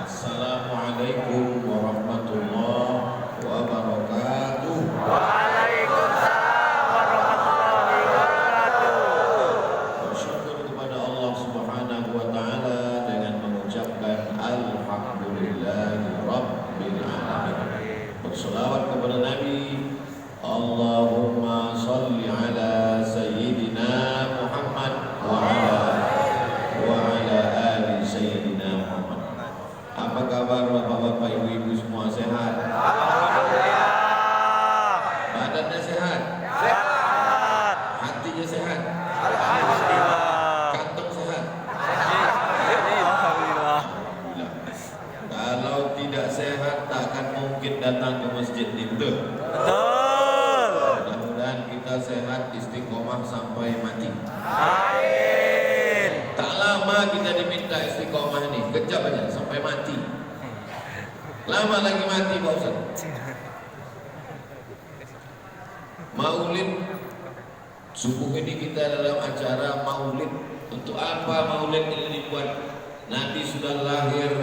Assalamualaikum warahmatullahi wabarakatuh. Waalaikumsalam warahmatullahi wabarakatuh. Bersyukur kepada Allah Subhanahu wa taala dengan mengucapkan alhamdulillahi rabbil alamin. Berselawat kepada Nabi, Allahumma shalli ala sayyidina Muhammad wa ala ali sayyidina Muhammad. Apa kabar bapak-bapak, ibu-ibu semua, sehat? Alhamdulillah. Badannya sehat? Sehat. Hatinya sehat? Alhamdulillah. Kantong sehat? Alhamdulillah. Alhamdulillah. Kalau tidak sehat tak akan mungkin datang ke masjid itu. Betul. Mudah-mudahan kita sehat istiqomah sampai mati. Amin. Tak lama kita diminta istiqomah nih, kejap aja sampai mati. Lama lagi mati Pak Ustaz. Maulid, subuh ini kita dalam acara maulid. Untuk apa maulid ini dibuat? Nabi sudah lahir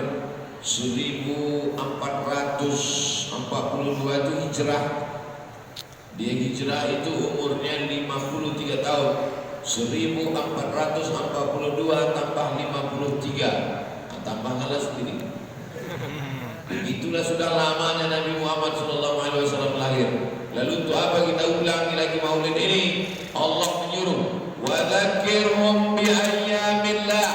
1442 itu hijrah. Dia hijrah itu umurnya 53 tahun. 1442 tambah 53, tambah ngalah sendiri. Itulah sudah lamanya Nabi Muhammad SAW lahir. Lalu untuk apa kita ulangi lagi maulid ini? Allah menyuruh, wa dzakirhum bi ayyamillah.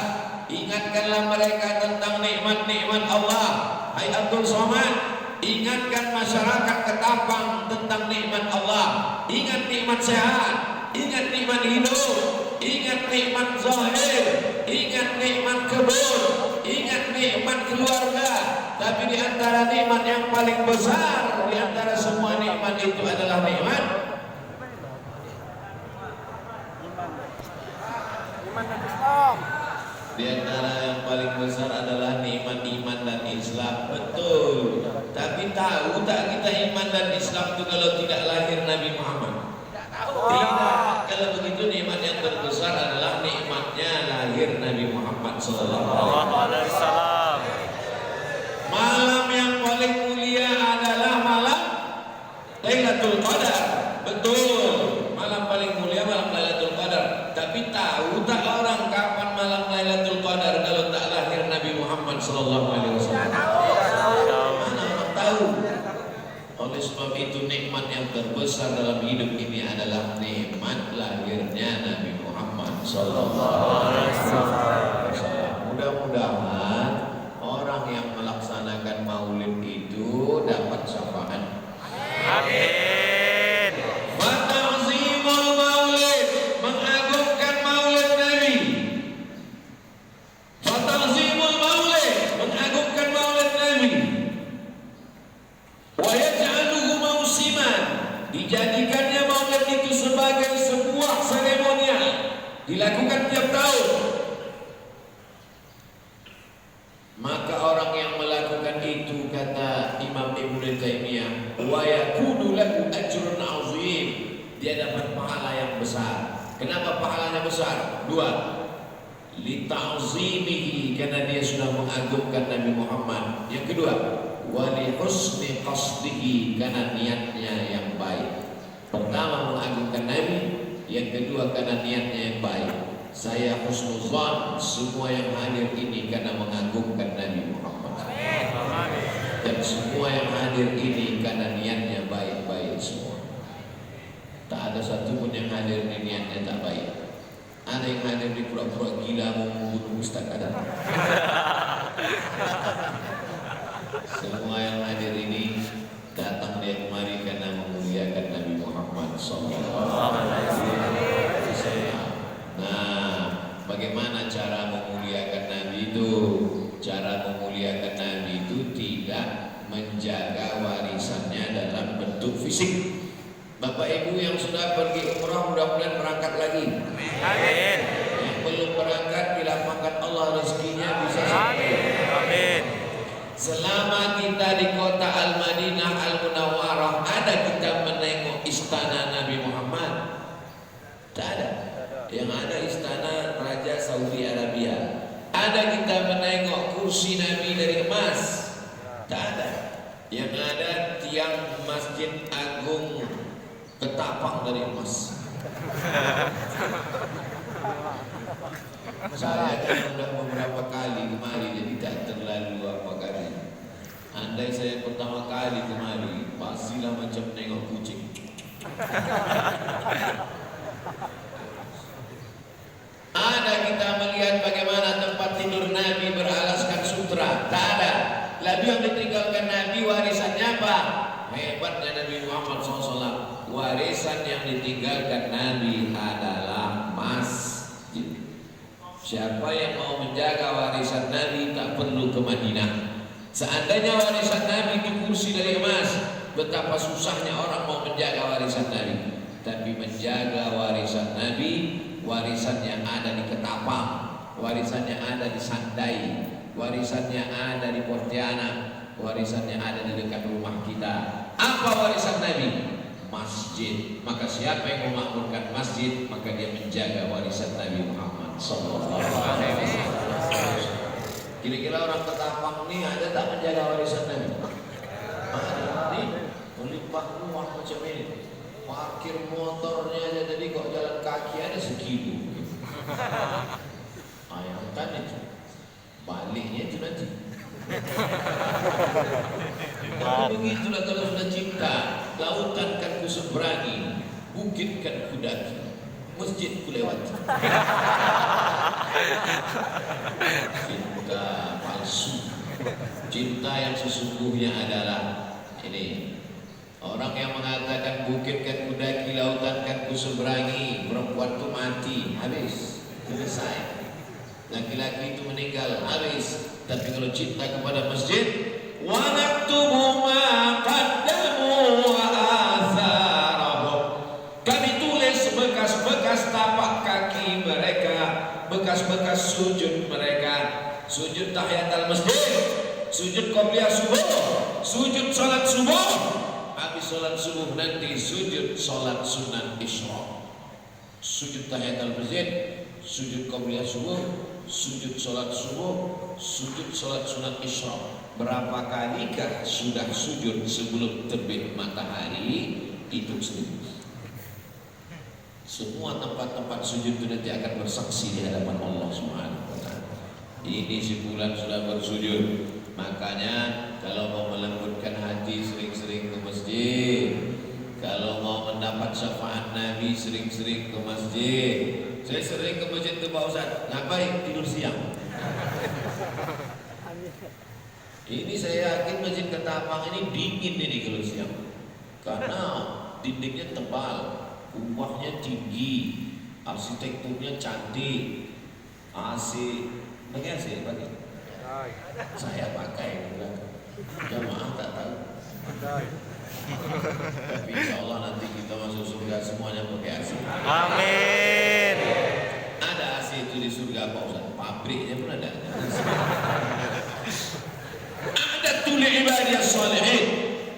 Ingatkanlah mereka tentang nikmat-nikmat Allah. Hai Abdul Somad, ingatkan masyarakat Ketapang tentang nikmat Allah. Ingat nikmat sehat, ingat nikmat hidup, ingat nikmat zahir, ingat nikmat kebun, ingat nikmat keluarga. Tapi di antara nikmat yang paling besar, di antara semua nikmat itu adalah nikmat Islam. di antara yang paling besar adalah nikmat iman dan Islam. Betul. Tapi tahu tak kita iman dan Islam itu kalau tidak lahir Nabi Muhammad? Tidak. Kalau begitu nikmat yang terbesar adalah nikmatnya lahir Nabi Muhammad SAW. Malam yang paling mulia adalah malam Lailatul Qadar. Betul. Malam paling mulia malam Lailatul Qadar. Tapi tahu tak orang kapan malam Lailatul Qadar kalau tak lahir Nabi Muhammad SAW? Mana orang tahu? Oleh sebab itu nikmat yang terbesar dalam hidup ini adalah nikmat lahirnya Nabi Muhammad SAW. Mudah-mudahan orang yang melaksanakan maulid itu dapat syafaat. Amin. Wa ta'zimul maulid, mengagungkan maulid Nabi. Wa ta'zimul maulid, mengagungkan maulid Nabi. Wa yaj'aluhu mausiman, dijadikannya maulid itu sebagai sebuah seremonial, dilakukan tiap tahun. Maka orang yang melakukan itu, kata Imam Ibnu Taimiyah, wa yakunu lahu ajrun azim, dia dapat pahala yang besar. Kenapa pahalanya besar? Dua, li ta'zimihi, karena dia sudah mengagungkan Nabi Muhammad. Yang kedua, wa li husni qasdihi, karena niatnya yang baik. Pertama mengagungkan Nabi, yang kedua karena niatnya yang baik. Saya husnuzan semua yang hadir ini karena mengagungkan Nabi Muhammad. Dan semua yang hadir ini karena niatnya baik-baik semua. Tak ada satupun yang hadir ini niatnya tak baik. Ada yang hadir di pura-pura gila mau membunuh Ustaz, ada. Semua yang hadir ini datang dia kemari karena memuliakan Nabi Muhammad SAW. Nah, bagaimana cara memuliakan Nabi itu? Cara memuliakan Nabi itu tidak menjaga warisannya dalam bentuk fisik. Bapak Ibu yang sudah pergi umrah mudah-mudahan berangkat lagi. Tak ada. Yang ada istana Raja Saudi Arabia. Ada kita menengok kursi Nabi dari emas? Tak ada. Yang ada tiang Masjid Agung Ketapang dari emas. Saya kan sudah beberapa kali kemari, jadi tak terlalu apa kali. Andai saya pertama kali kemari, pastilah macam nengok kucing. Ada kita melihat bagaimana tempat tidur Nabi beralaskan sutra. Tak ada. Lalu yang ditinggalkan Nabi warisannya apa? Hebatnya Nabi Muhammad SAW. Warisan yang ditinggalkan Nabi adalah masjid. Siapa yang mau menjaga warisan Nabi tak perlu ke Madinah. Seandainya warisan Nabi itu kursi dari emas, betapa susahnya orang mau menjaga warisan Nabi. Tapi menjaga warisan Nabi, warisannya ada di Ketapang, warisannya ada di Sandai, warisannya ada di Pontianak, warisannya ada di dekat rumah kita. Apa warisan Nabi? Masjid. Maka siapa yang memakmurkan masjid, maka dia menjaga warisan Nabi Muhammad sallallahu alaihi wasallam. Kira-kira orang Ketapang ini ada tak menjaga warisan Nabi? Ada. Nih, melimpah ruah macam ini. Parkir motornya aja jadi kok jalan kaki ada segitu. Ayamkan itu. Baliknya itu nanti. Tapi begitulah kalau sudah cinta. Lautan kan ku seberangi, bukit kan ku daki, masjid ku lewati. Cinta palsu. Cinta yang sesungguhnya adalah ini. Orang yang mengatakan bukit kan ku daki, lautan kan ku seberangi, perempuan itu mati, habis, selesai. Laki-laki itu meninggal, habis. Tapi kalau cinta kepada masjid, wa naktubu ma qaddamu wa atharahum. Kami tulis bekas-bekas tapak kaki mereka, bekas-bekas sujud mereka, sujud tahiyatul masjid, sujud qabliyah subuh, sujud salat subuh. Habis sholat subuh nanti sujud sholat sunat isyraq, sujud tahiyatul masjid, sujud qabliyah subuh, sujud sholat subuh, sujud sholat sunat isyraq. Berapa kalikah sudah sujud sebelum terbit matahari? Hitung sendiri. Semua tempat-tempat sujud itu nanti akan bersaksi di hadapan Allah Subhanahu wa taala. Ini sebulan sudah bersujud. Makanya kalau mau melembutkan hati sering-sering ke masjid. Kalau mau mendapat syafaat Nabi sering-sering ke masjid. Saya sering ke masjid itu Pak Ustaz. Ngapain? Tidur siang. Ini saya yakin masjid Ketapang ini dingin ini kalau siang. Karena dindingnya tebal, kubahnya tinggi, arsitekturnya cantik, AC. Pakai AC pakai. Saya pakai juga. Jamaah tak tahu. Tapi insya Allah nanti kita masuk surga semuanya pakai AC. Amin. Ada AC itu di surga Pak Ustaz. Pabriknya pun ada. Ada tuli ibadiyah salihin.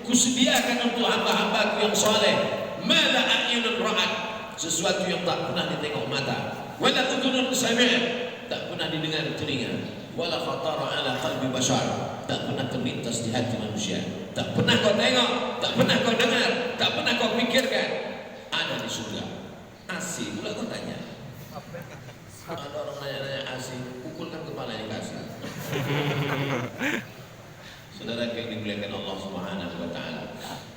Kusediakan untuk hamba-hambaku yang saleh. Mala a'yunun ra'at. Sesuatu yang tak pernah ditengok mata. Wala udhunun sami'at. Tak pernah didengar telinga. Wala khatara ala qalbi bashar. Tak pernah terlintas di hati manusia. Tak pernah kau tengok, tak pernah kau dengar, tak pernah kau pikirkan. Ada di surga. AC pula kau tanya. Ada orang nanya-nanya AC, pukulkan kepalanya ke AC. Saudara yang dimuliakan Allah Subhanahu wa taala.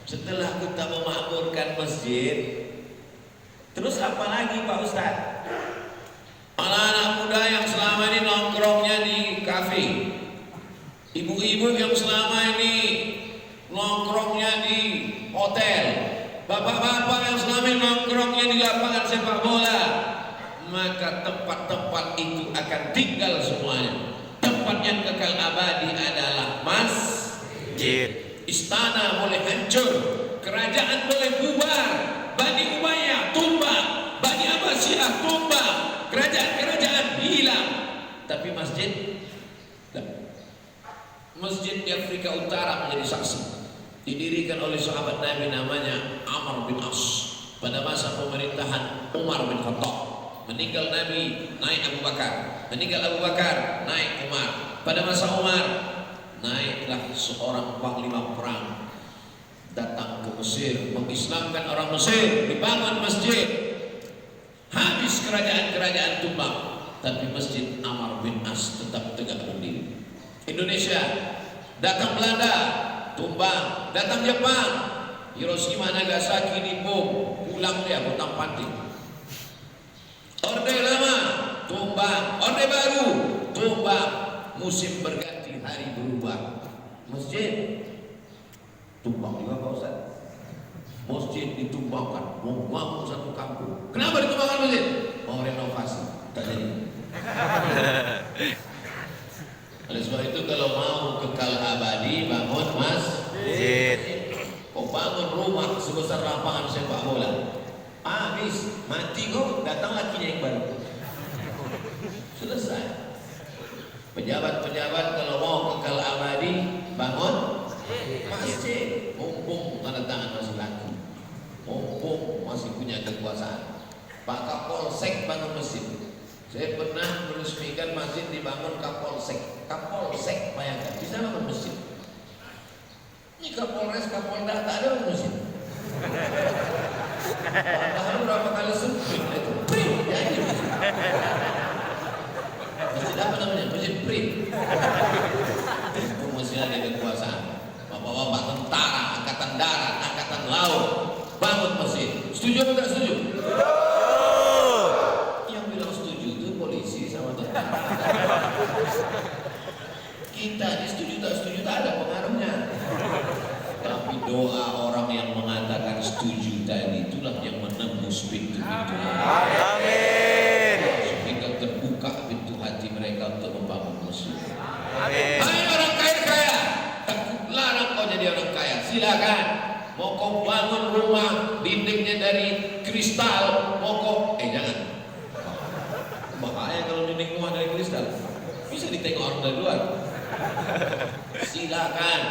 Setelah kita memakmurkan masjid, terus apa lagi Pak Ustaz? Anak-anak muda yang selama ini nongkrongnya di kafe, ibu-ibu yang selama ini nongkrongnya di hotel, bapak-bapak yang selama ini nongkrongnya di lapangan sepak bola, maka tempat-tempat itu akan tinggal semuanya. Tempat yang kekal abadi adalah masjid. Istana boleh hancur, kerajaan boleh bubar, Bani Umayyah tumbang, Bani Abbasiyah tumbang, kerajaan-kerajaan hilang, tapi masjid, masjid di Afrika Utara menjadi saksi. Didirikan oleh sahabat Nabi namanya Amr bin As pada masa pemerintahan Umar bin Khattab. Meninggal Nabi, naik Abu Bakar. Meninggal Abu Bakar, naik Umar. Pada masa Umar, naiklah seorang panglima perang datang ke Mesir, mengislamkan orang Mesir, dibangun masjid. Habis kerajaan-kerajaan tumbang, tapi masjid Amr bin As tetap tegak berdiri. Indonesia, datang Belanda, tumbang. Datang Jepang, Hiroshima, Nagasaki dibom, pulang dia hutang panting. Orde lama, tumbang. Orde baru, tumbang. Musim berganti, hari berubah. Masjid tumbang juga Pak Ustaz. Masjid ditumbangkan, mau bangun satu kampung. Kenapa ditumbangkan masjid? Mau renovasi, tak jadi. Oleh sebab itu kalau mau kekal abadi, bangun masjid. Kau bangun rumah sebesar lapangan sepak bola, habis mati kau, datang lakinya yang baru, selesai. Pejabat-pejabat kalau mau kekal abadi, bangun masjid. Mumpung tanda tangan masih laku, mumpung masih punya kekuasaan. Pak Kapolsek bangun masjid. Saya pernah meresmikan masjid dibangun Kapolsek. Kapolsek, bayangkan, bisa bangun masjid. Ini Kapolres, Kapolda, tak ada bangun masjid. Padahal berapa kali sempit itu print, jadi masjid apa namanya? Masjid print. Itu masih ada kekuasaan. Bapak-bapak tentara, angkatan darat, angkatan laut, bangun masjid. Setuju atau tidak setuju? Yang bilang setuju itu polisi sama tentara. Kita ini setuju tak ada pengaruhnya. Tapi doa orang yang mengatakan setuju tadi itulah yang menembus pintu-pintu. Amin. Sehingga terbuka pintu hati mereka untuk membangun masjid. Amin. Hai orang kaya-kaya, tak larang kau jadi orang kaya. Silakan. Mau kau bangun rumah dindingnya dari kristal, mau kau jangan. Bahaya kalau dinding rumah dari kristal. Bisa ditengok orang dari luar. Silakan.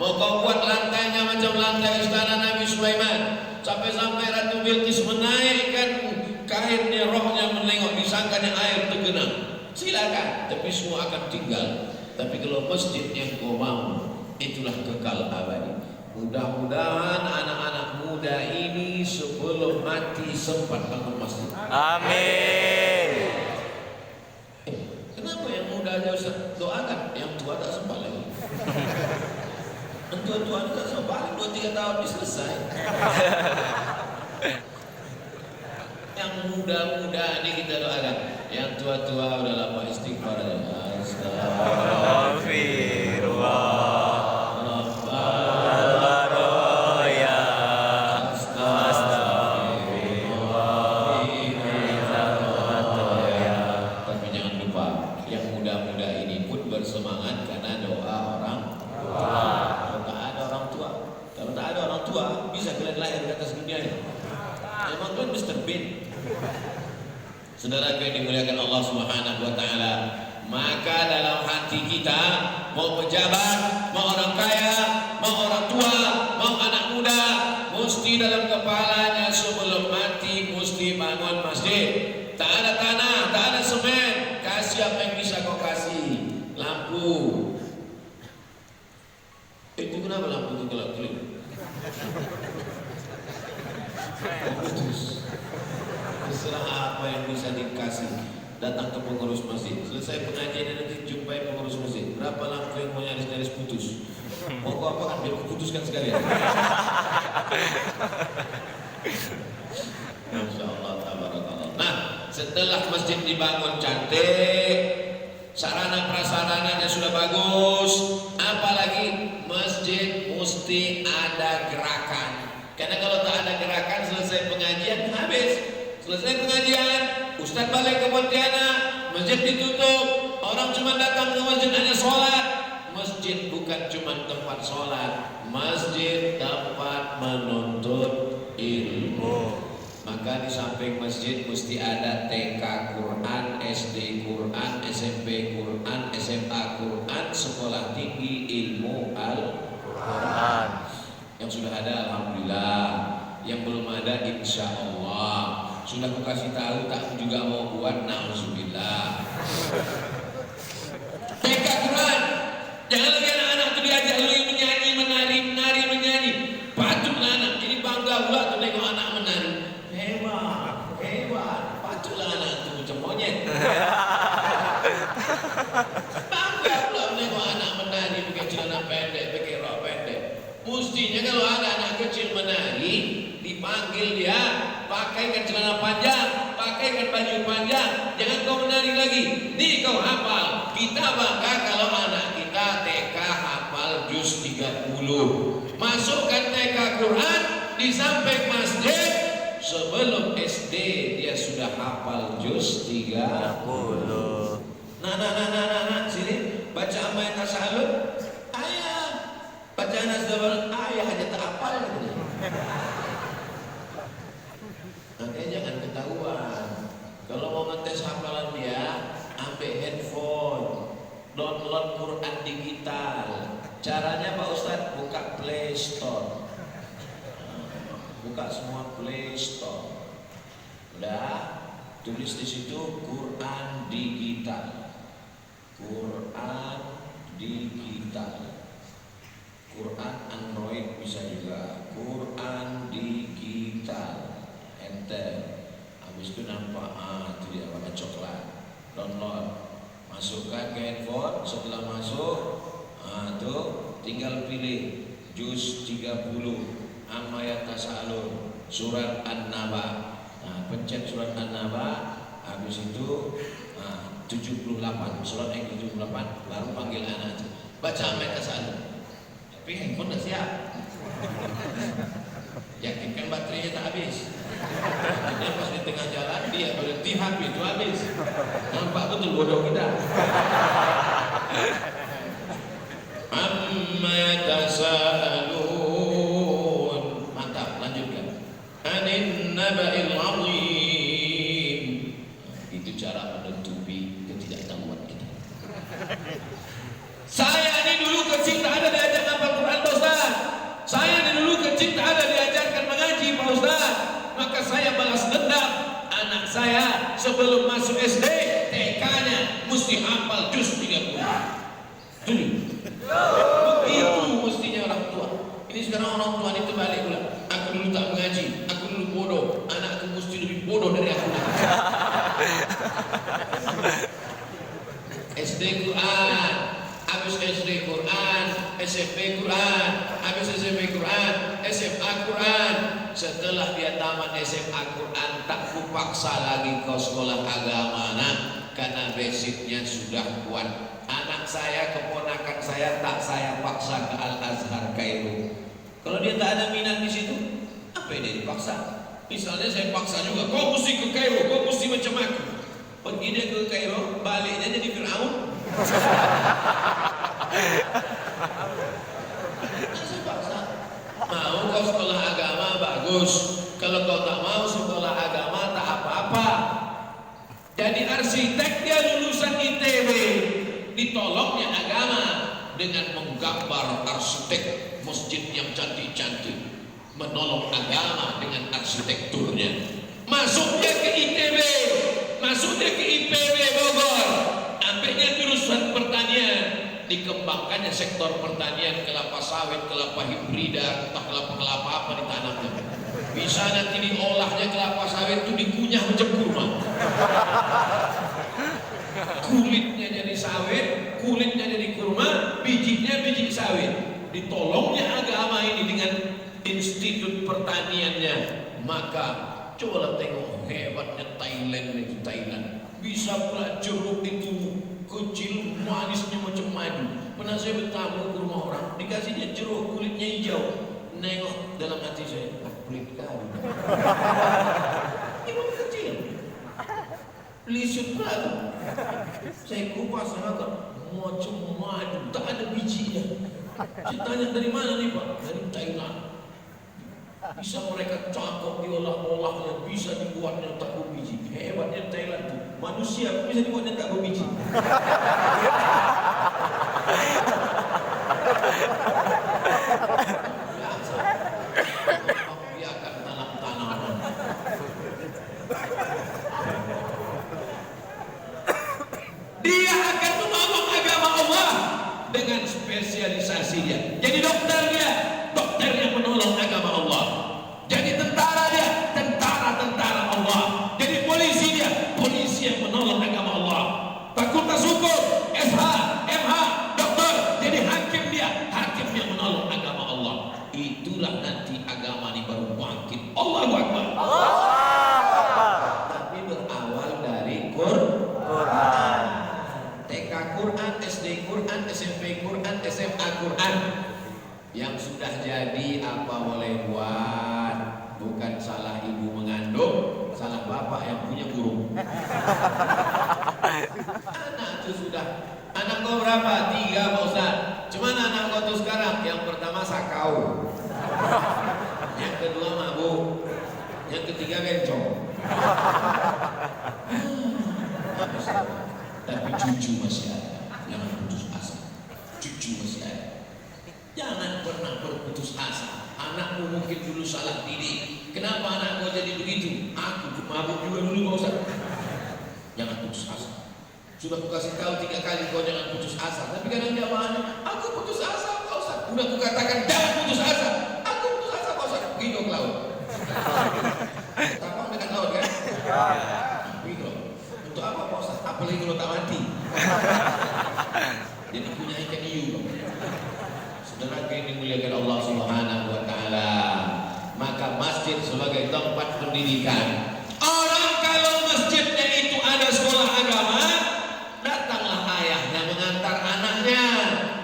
Mau kau buat lantainya macam lantai istana Nabi Sulaiman, sampai-sampai Ratu Bilqis menaikkan kainnya, rohnya menengok, disangkanya air tergenang. Silakan, tapi semua akan tinggal. Tapi kalau masjid yang kau mau, itulah kekal abadi. Mudah-mudahan anak-anak muda ini sebelum mati sempat bangun masjid. Amin. Kenapa yang muda aja Ustaz doakan, yang tua tak sempat lagi? Tua-tua tak sempat, 2-3 tahun ini selesai. Yang muda-muda ini kita doakan, yang tua-tua udah lama istighfar aja. Astagfirullah. Saudara yang dimuliakan Allah Subhanahu wa taala, maka dalam hati kita, mau pejabat, mau orang kaya, mau orang tua, mau anak muda, mesti dalam kepalanya sebelum mati mesti bangun masjid. Tak ada tanah, tak ada semen, kasih apa yang bisa kau kasih. Lampu. Itu kenapa lampu itu gelap-gelap? Putus. Terserah apa yang bisa dikasih. Datang ke pengurus masjid. Selesai pengajian nanti jumpai pengurus masjid. Berapa lampu yang mau nyaris-nyaris putus? Mau kau apa kan? Biar aku putuskan sekalian. Masya Allah, tabarakallah. Nah, setelah masjid dibangun cantik, sarana prasarananya sudah bagus, apalagi masjid mesti ada gerakan. Karena kalau tak ada gerakan, selesai pengajian habis. Selesai pengajian, Ustaz balik ke Pontianak, masjid ditutup, orang cuma datang ke masjid hanya sholat. Masjid bukan cuma tempat sholat, masjid tempat menuntut ilmu. Maka di samping masjid mesti ada TK Quran, SD Quran, SMP Quran, SMA Quran, sekolah tinggi ilmu Al-Quran. Yang sudah ada alhamdulillah, yang belum ada insya Allah. sudah aku kasih tahu tak juga mau buat, nauzubillah. TK Quran, jangan lagi anak-anak itu diajak lu menyanyi, menari, menyanyi. Patutlah anak, ini bangga pula tuh nengok anak menari. Hebat, patutlah anak itu macam monyet. Bangga pula nengok anak menari pakai celana pendek, pakai rok pendek. Mestinya kalau ada anak kecil menari, dipanggil dia, pakaikan celana panjang, pakaikan baju panjang, jangan kau menari lagi. Nih kau hafal. Kita bangga kalau anak kita TK hafal juz 30. Masukkan TK Quran di samping masjid, sebelum SD dia sudah hafal juz 30. Nah, sini baca amma yatasaalun. Ayah, baca nasdawal, ayah aja tak hafal. Makanya jangan ketahuan. Kalau mau ngetes hafalan dia, ambil handphone, download Quran digital. Caranya Pak Ustadz, buka Play Store. Buka semua Play Store. Udah, tulis di situ Quran digital. Quran digital. Quran Android bisa juga. Quran digital. Enter. Habis itu nampak, itu dia warna coklat. Download. Masukkan ke handphone. Setelah masuk, tuh tinggal pilih juz 30 amma yatasaalun, surat An-Naba. Pencet surat An-Naba. Habis itu 78, surat yang 78. Baru panggil anak itu, baca amma yatasaalun. Tapi handphone dah siap. Yakinkan baterainya tak habis. Akhirnya pas di tengah jalan dia berhenti, HP itu habis. Nampak betul bodoh kita. Amma yatasaalun. Mantap, lanjutkan. Anin naba'il azim. Itu cara menutupi ketidaktahuan kita. Saya ini dulu kecil tak ada diajar hafal Quran, Pak Ustaz. Saya ini dulu kecil tak ada diajarkan mengaji, Pak Ustaz. Maka saya balas dendam. Anak saya sebelum masuk SD, TK-nya mesti hafal juz 30. Begitu mestinya orang tua. Ini sekarang orang tua itu balik pula. Aku dulu tak mengaji, aku dulu bodoh. Anakku mesti lebih bodoh dari aku. SD Quran, habis SD Quran, SMP Quran, habis SMP Quran, SMA Quran. Setelah dia tamat SMA Quran, tak kupaksa lagi kau sekolah agama, karena basicnya sudah kuat. Anak saya, keponakan saya, tak saya paksa ke Al-Azhar Kairo. Kalau dia tak ada minat di situ, apa yang dia dipaksa? Misalnya saya paksa juga, kau mesti ke Kairo, kau mesti macam aku. Pergi dia ke Kairo, baliknya jadi Fir'aun. Saya paksa. Mau kau sekolah agama, bagus. Kalau kau tak mau sekolah agama, tak apa-apa. Jadi arsitek dia lulusan ITB, ditolongnya agama dengan menggambar arsitek masjid yang cantik-cantik, menolong agama dengan arsitekturnya. Masuknya ke ITB, masuknya ke IPB Bogor, ambilnya jurusan pertanian, dikembangkannya sektor pertanian, kelapa sawit, kelapa hibrida, entah kelapa apa ditanamnya. Bisa nanti diolahnya kelapa sawit itu dikunyah macam kurma. Kulitnya jadi sawit, kulitnya jadi kurma, bijinya biji sawit. Ditolongnya agama ini dengan institut pertaniannya. Maka cobalah tengok hebatnya Thailand itu. Thailand bisa pula jeruk itu kecil, manisnya macam madu. Pernah saya bertamu ke rumah orang, dikasihnya jeruk kulitnya hijau. Nengok dalam hati saya, pelit kali. Jeruk kecil, lisut pula. Saya kupas agak macam madu, tak ada bijinya. Saya tanya dari mana nih Pak? Dari Thailand. Bisa mereka cakap diolah-olahnya, bisa dibuatnya tak berbiji. Hebatnya Thailand tuh. Manusia bisa dibuatnya tak berbiji. Biasa. Biarkan tanam-tanaman. Dia akan menolong agama Allah dengan spesialisasi dia. Jadi dokter yang menolong agama Allah. Jadi tentara dia, tentara Allah. Jadi polisi dia, polisi yang menolong agama Allah. Fakultas hukum, FH, MH, dokter. Jadi hakim dia, hakim yang menolong agama Allah. Itulah nanti agama ini baru bangkit. Allahu Akbar. Tapi berawal dari Quran. TK Quran, SD Quran, SMP Quran, SMA Quran. Yang sudah jadi apa boleh buat. Bukan salah ibu mengandung, salah bapak yang punya burung. Anak itu sudah. Anak kau berapa? 3 Pak Ustaz. Cuman anak kau tuh sekarang, yang pertama sakau, yang kedua mabuk, yang ketiga bencong. Tapi cucu masih ada. Jangan putus asa. Cucu masih ada. Jangan pernah berputus asa. Anakmu mungkin dulu salah didik. Kenapa anak kau jadi begitu? Aku mabuk juga dulu Pak Ustaz. Jangan putus asa. Sudah aku kasih tahu 3 kali kau jangan putus asa. Tapi kadang jamaahnya, aku putus asa Pak Ustaz. Udah aku katakan jangan putus asa. Aku putus asa Pak Ustaz. Pergi dong ke laut. Tapang dekat laut kan? Pergi dong. Untuk apa Pak Ustaz? Apalagi kalau tak mati. Jadi punya ikan hiu dong. Saudara yang dimuliakan Allah Subhanahu wa taala, maka masjid sebagai tempat pendidikan. Orang kalau masjidnya itu ada sekolah agama, datanglah ayahnya mengantar anaknya.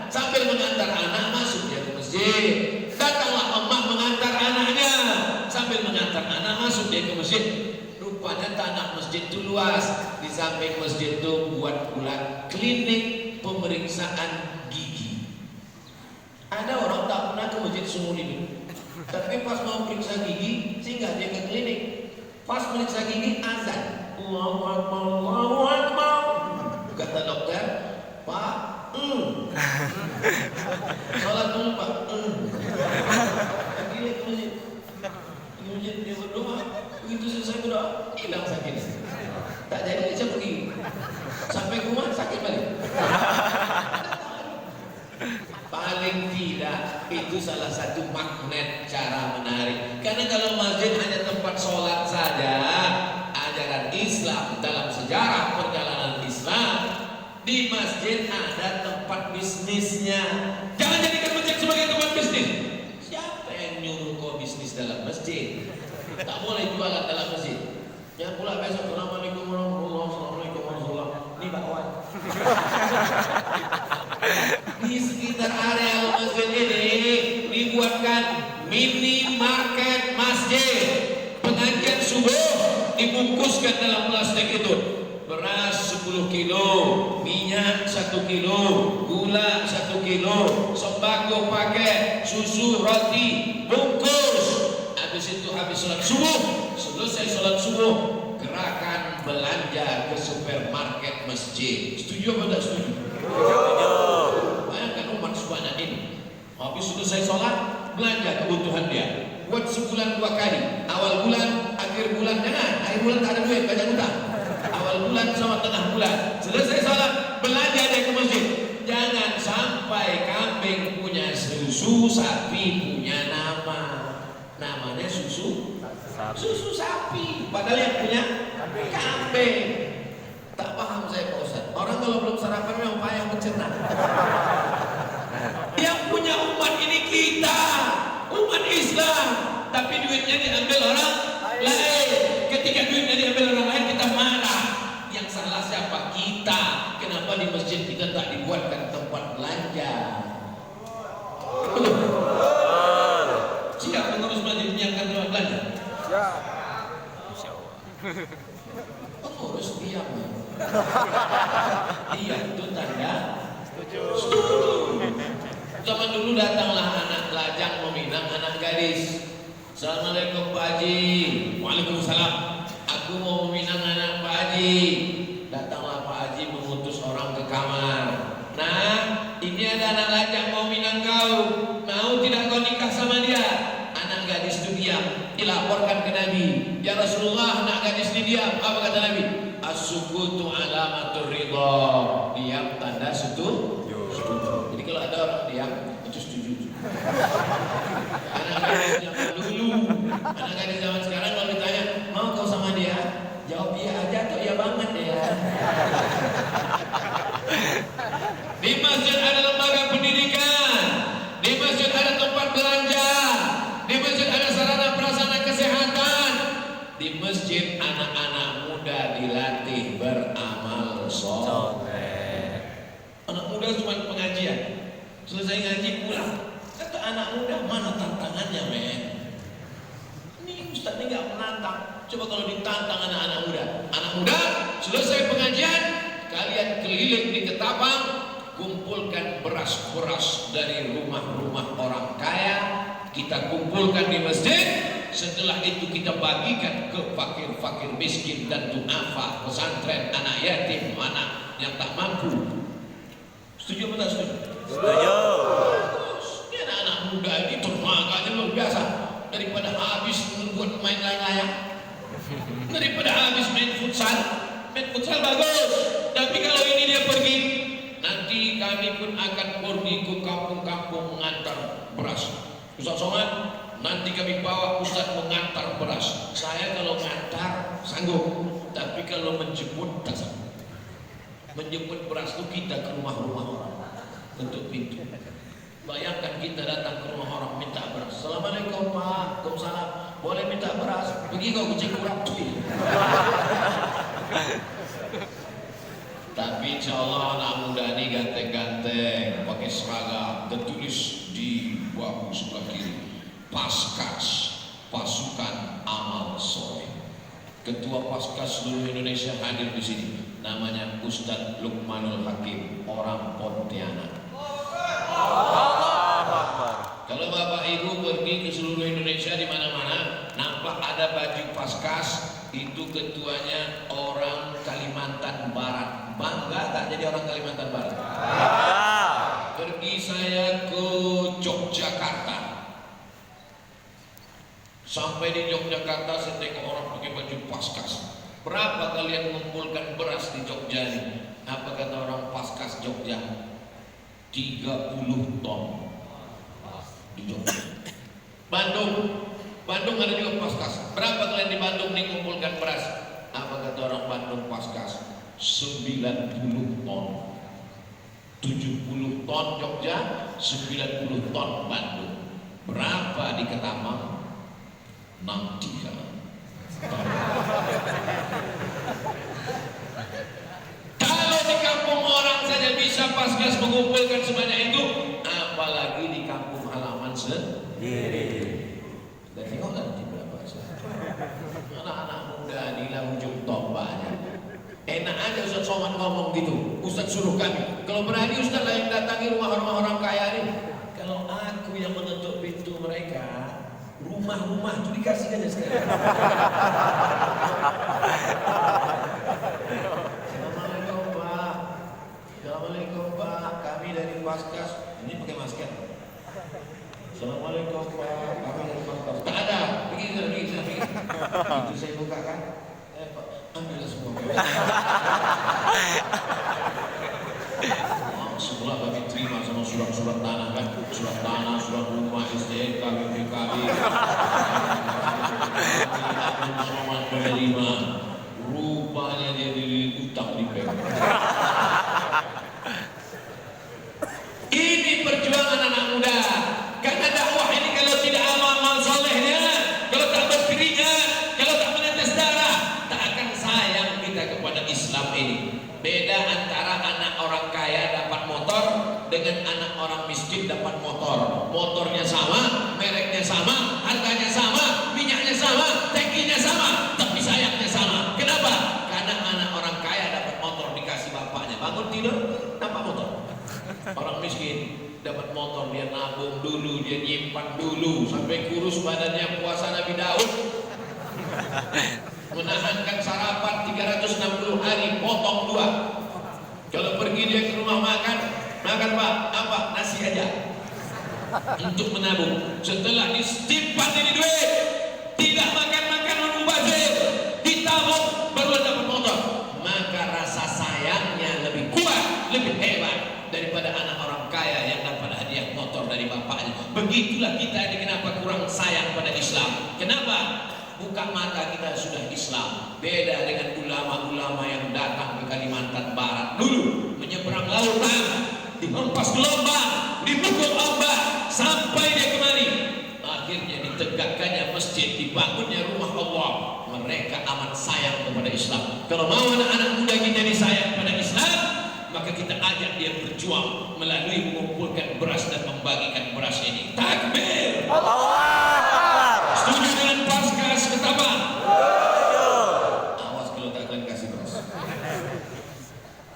Sambil mengantar anak masuk dia ke masjid. Datanglah emak mengantar anaknya. Sambil mengantar anak masuk dia ke masjid. Rupanya tanah masjid itu luas. Di samping masjid itu buat pula klinik pemeriksaan gigi. Ada orang tak pernah ke masjid seumur hidup, tapi pas mau periksa gigi, singgah dia ke klinik. Pas periksa gigi, azan. Allahu Akbar, Allahu Akbar. Kata dokter, Pak, salat dulu Pak. Gini ke masjid. Di masjid dia berdoa. Begitu selesai berdoa, hilang sakitnya. Tak jadi dia pergi. Sampai ke rumah sakit balik. Paling tidak itu salah satu magnet cara menarik. Karena kalau masjid hanya tempat sholat saja, ajaran Islam dalam sejarah perjalanan Islam, di masjid ada tempat bisnisnya. Jangan jadikan masjid sebagai tempat bisnis. Siapa yang nyuruh kau bisnis dalam masjid? Tak boleh jualan dalam masjid. Yang pula besok, Assalamualaikum warahmatullahi wabarakatuh. Ini bakwan. Di sekitar area masjid ini dibuatkan minimarket masjid. Pengajian subuh dibungkuskan dalam plastik itu. Beras 10 kilo, minyak 1 kilo, gula 1 kilo, sembako paket, susu, roti, bungkus. Habis itu habis sholat subuh, selesai sholat subuh, gerakan belanja ke supermarket masjid. Setuju apa tak setuju? Bayangkan umat sebanyak ini. Habis selesai sholat, belanja kebutuhan dia. Buat sebulan 2 kali. Awal bulan, akhir bulan, jangan. Akhir bulan tak ada duit, banyak utang. Awal bulan sama tengah bulan. Selesai sholat, belanja dia ke masjid. Jangan sampai kambing punya susu, sapi punya nama. Namanya susu sapi. Padahal yang punya kambing. Tak paham saya Pak Ustaz. Orang kalau belum sarapan memang payah mencerna. Yang punya umat ini kita, umat Islam. Tapi duitnya diambil orang lain. Ketika duitnya diambil orang lain, kita marah. Yang salah siapa? Kita. Kenapa di masjid kita tak dibuatkan tempat belanja? Siap pengurus masjid menyiapkan tempat belanja? Ya. Insyaallah. Pengurus diam. Iya itu tanda setuju. Zaman dulu datanglah anak lajang meminang anak gadis. Assalamualaikum Pak Haji. Waalaikumsalam. Aku mau meminang anak Pak Haji. Datanglah Pak Haji mengutus orang ke kamar. Nah, ini ada anak lajang mau minang kau. Mau tidak kau nikah sama dia? Anak gadis itu diam. Dilaporkan ke Nabi. Ya Rasulullah, anak gadis ini diam. Apa kata Nabi? as-sukutu alamatur ridha. Diam tanda setuju. Jadi kalau ada orang diam itu setuju. Anak-anak zaman dulu, anak-anak zaman sekarang kalau ditanya mau kau sama dia, jawab iya aja atau iya banget ya. Di masjid ada lembaga pendidikan, di masjid ada tempat belanja, di masjid ada sarana prasarana kesehatan, di masjid anak-anak muda dilatih beramal soleh. Anak muda cuma pengajian, selesai ngaji pulang. Kata anak muda, mana tantangannya men? Ini Ustaz ini gak menantang. Coba kalau ditantang anak-anak muda. Anak muda, selesai pengajian, kalian keliling di Ketapang, kumpulkan beras-beras dari rumah-rumah orang kaya, kita kumpulkan di masjid. Setelah itu kita bagikan ke fakir-fakir miskin dan duafa, pesantren, anak yatim, anak yang tak mampu. Setuju atau tak setuju? Setuju. Ini anak-anak muda ini termaganya luar biasa. Daripada habis membuat main layang-layang, daripada habis main futsal bagus. Tapi kalau ini dia pergi, nanti kami pun akan pergi ke kampung-kampung mengantar beras. Ustaz Somad, nanti kami bawa Ustaz mengantar beras. Saya kalau ngantar sanggup, tapi kalau menjemput tak sanggup. Menjemput beras itu kita ke rumah-rumah orang untuk pintu. Bayangkan kita datang ke rumah orang minta beras. Assalamualaikum Pak, Waalaikumsalam. Boleh minta beras? Pergi kau kucing kurang tuh. Tapi insya Allah anak muda ini ganteng-ganteng, pakai seragam, tertulis di bahu sebelah kiri, Paskas, Pasukan Amal Soleh. Ketua Paskas seluruh Indonesia hadir di sini. Namanya Ustadz Lukmanul Hakim, orang Pontianak. Kalau Bapak Ibu pergi ke seluruh Indonesia di mana-mana, nampak ada baju Paskas, itu ketuanya orang Kalimantan Barat. Bangga tak jadi orang Kalimantan Barat? Pergi saya ke Yogyakarta. Sampai di Yogyakarta saya tengok orang pakai baju Paskas. Berapa kalian mengumpulkan beras di Jogja ini? Apa kata orang Paskas Jogja? 30 ton di Jogja. Bandung ada juga Paskas. Berapa kalian di Bandung nih mengumpulkan beras? Apa kata orang Bandung Paskas? 90 ton. 70 ton Jogja, 90 ton Bandung. Berapa di Ketapang? 63. Kalau di kampung orang saja bisa Paskas mengumpulkan sebanyak itu, apalagi di kampung halaman sendiri. Dan tengok nanti berapa saja. Anak-anak muda di ujung tombaknya. Enak aja Ustaz Somad ngomong gitu. Ustaz suruh kami. Kalau berani Ustaz lah yang datangi rumah-rumah orang kaya ini. Kalau aku yang menutup pintu mereka, rumah-rumah itu dikasih aja sekali. Assalamualaikum Pak. Assalamualaikum Pak. Kami dari Paskas. Ini pakai masker. Assalamualaikum Pak. Kami dari Paskas. Tak ada. Pergi sana. Itu saya buka kan. Pak, ambil semua. Semula kami terima sama surat-surat tanah kan. Surat tanah, surat rumah, STNK, BPKB. Somad menerima. Rupanya dia utang di bank. Ini perjuangan anak muda. Karena dakwah ini kalau tidak amal solehnya, kalau tak berkeringat, kalau tak menetes darah, tak akan sayang kita kepada Islam ini. Beda antara anak orang kaya dapat motor dengan anak orang miskin dapat motor. Motornya sama, mereknya sama, harganya sama, minyaknya sama, tangkinya sama, tapi sayangnya sama. Kenapa? Karena anak orang kaya dapat motor dikasih bapaknya. Bangun tidur, nampak motor. Orang miskin dapat motor, dia nabung dulu, dia nyimpan dulu sampai kurus badannya, puasa Nabi Daud. Menahankan sarapan 360 hari, potong 2. Kalau pergi dia ke rumah makan Pak, apa? Nasi aja. Untuk menabung. Setelah disimpan ini duit, tidak makan mubazir, ditabung, baru dapat motor. lebih hebat daripada anak orang kaya yang dapat hadiah motor dari bapaknya. Begitulah kita ini kenapa kurang sayang pada Islam. Kenapa? Buka mata kita sudah Islam. Beda dengan ulama-ulama yang datang ke Kalimantan Barat dulu, menyeberang lautan, dihempas gelombang, dipukul ombak, sampai dia kemari. Akhirnya ditegakkannya masjid, dibangunnya rumah Allah. Mereka amat sayang kepada Islam. Kalau mau anak-anak muda kita disayang pada Islam, maka kita ajak dia berjuang melalui mengumpulkan beras dan membagikan beras ini. Takbir! Setuju dengan Paskas Ketapang? Awas kalau takkan kasih beras.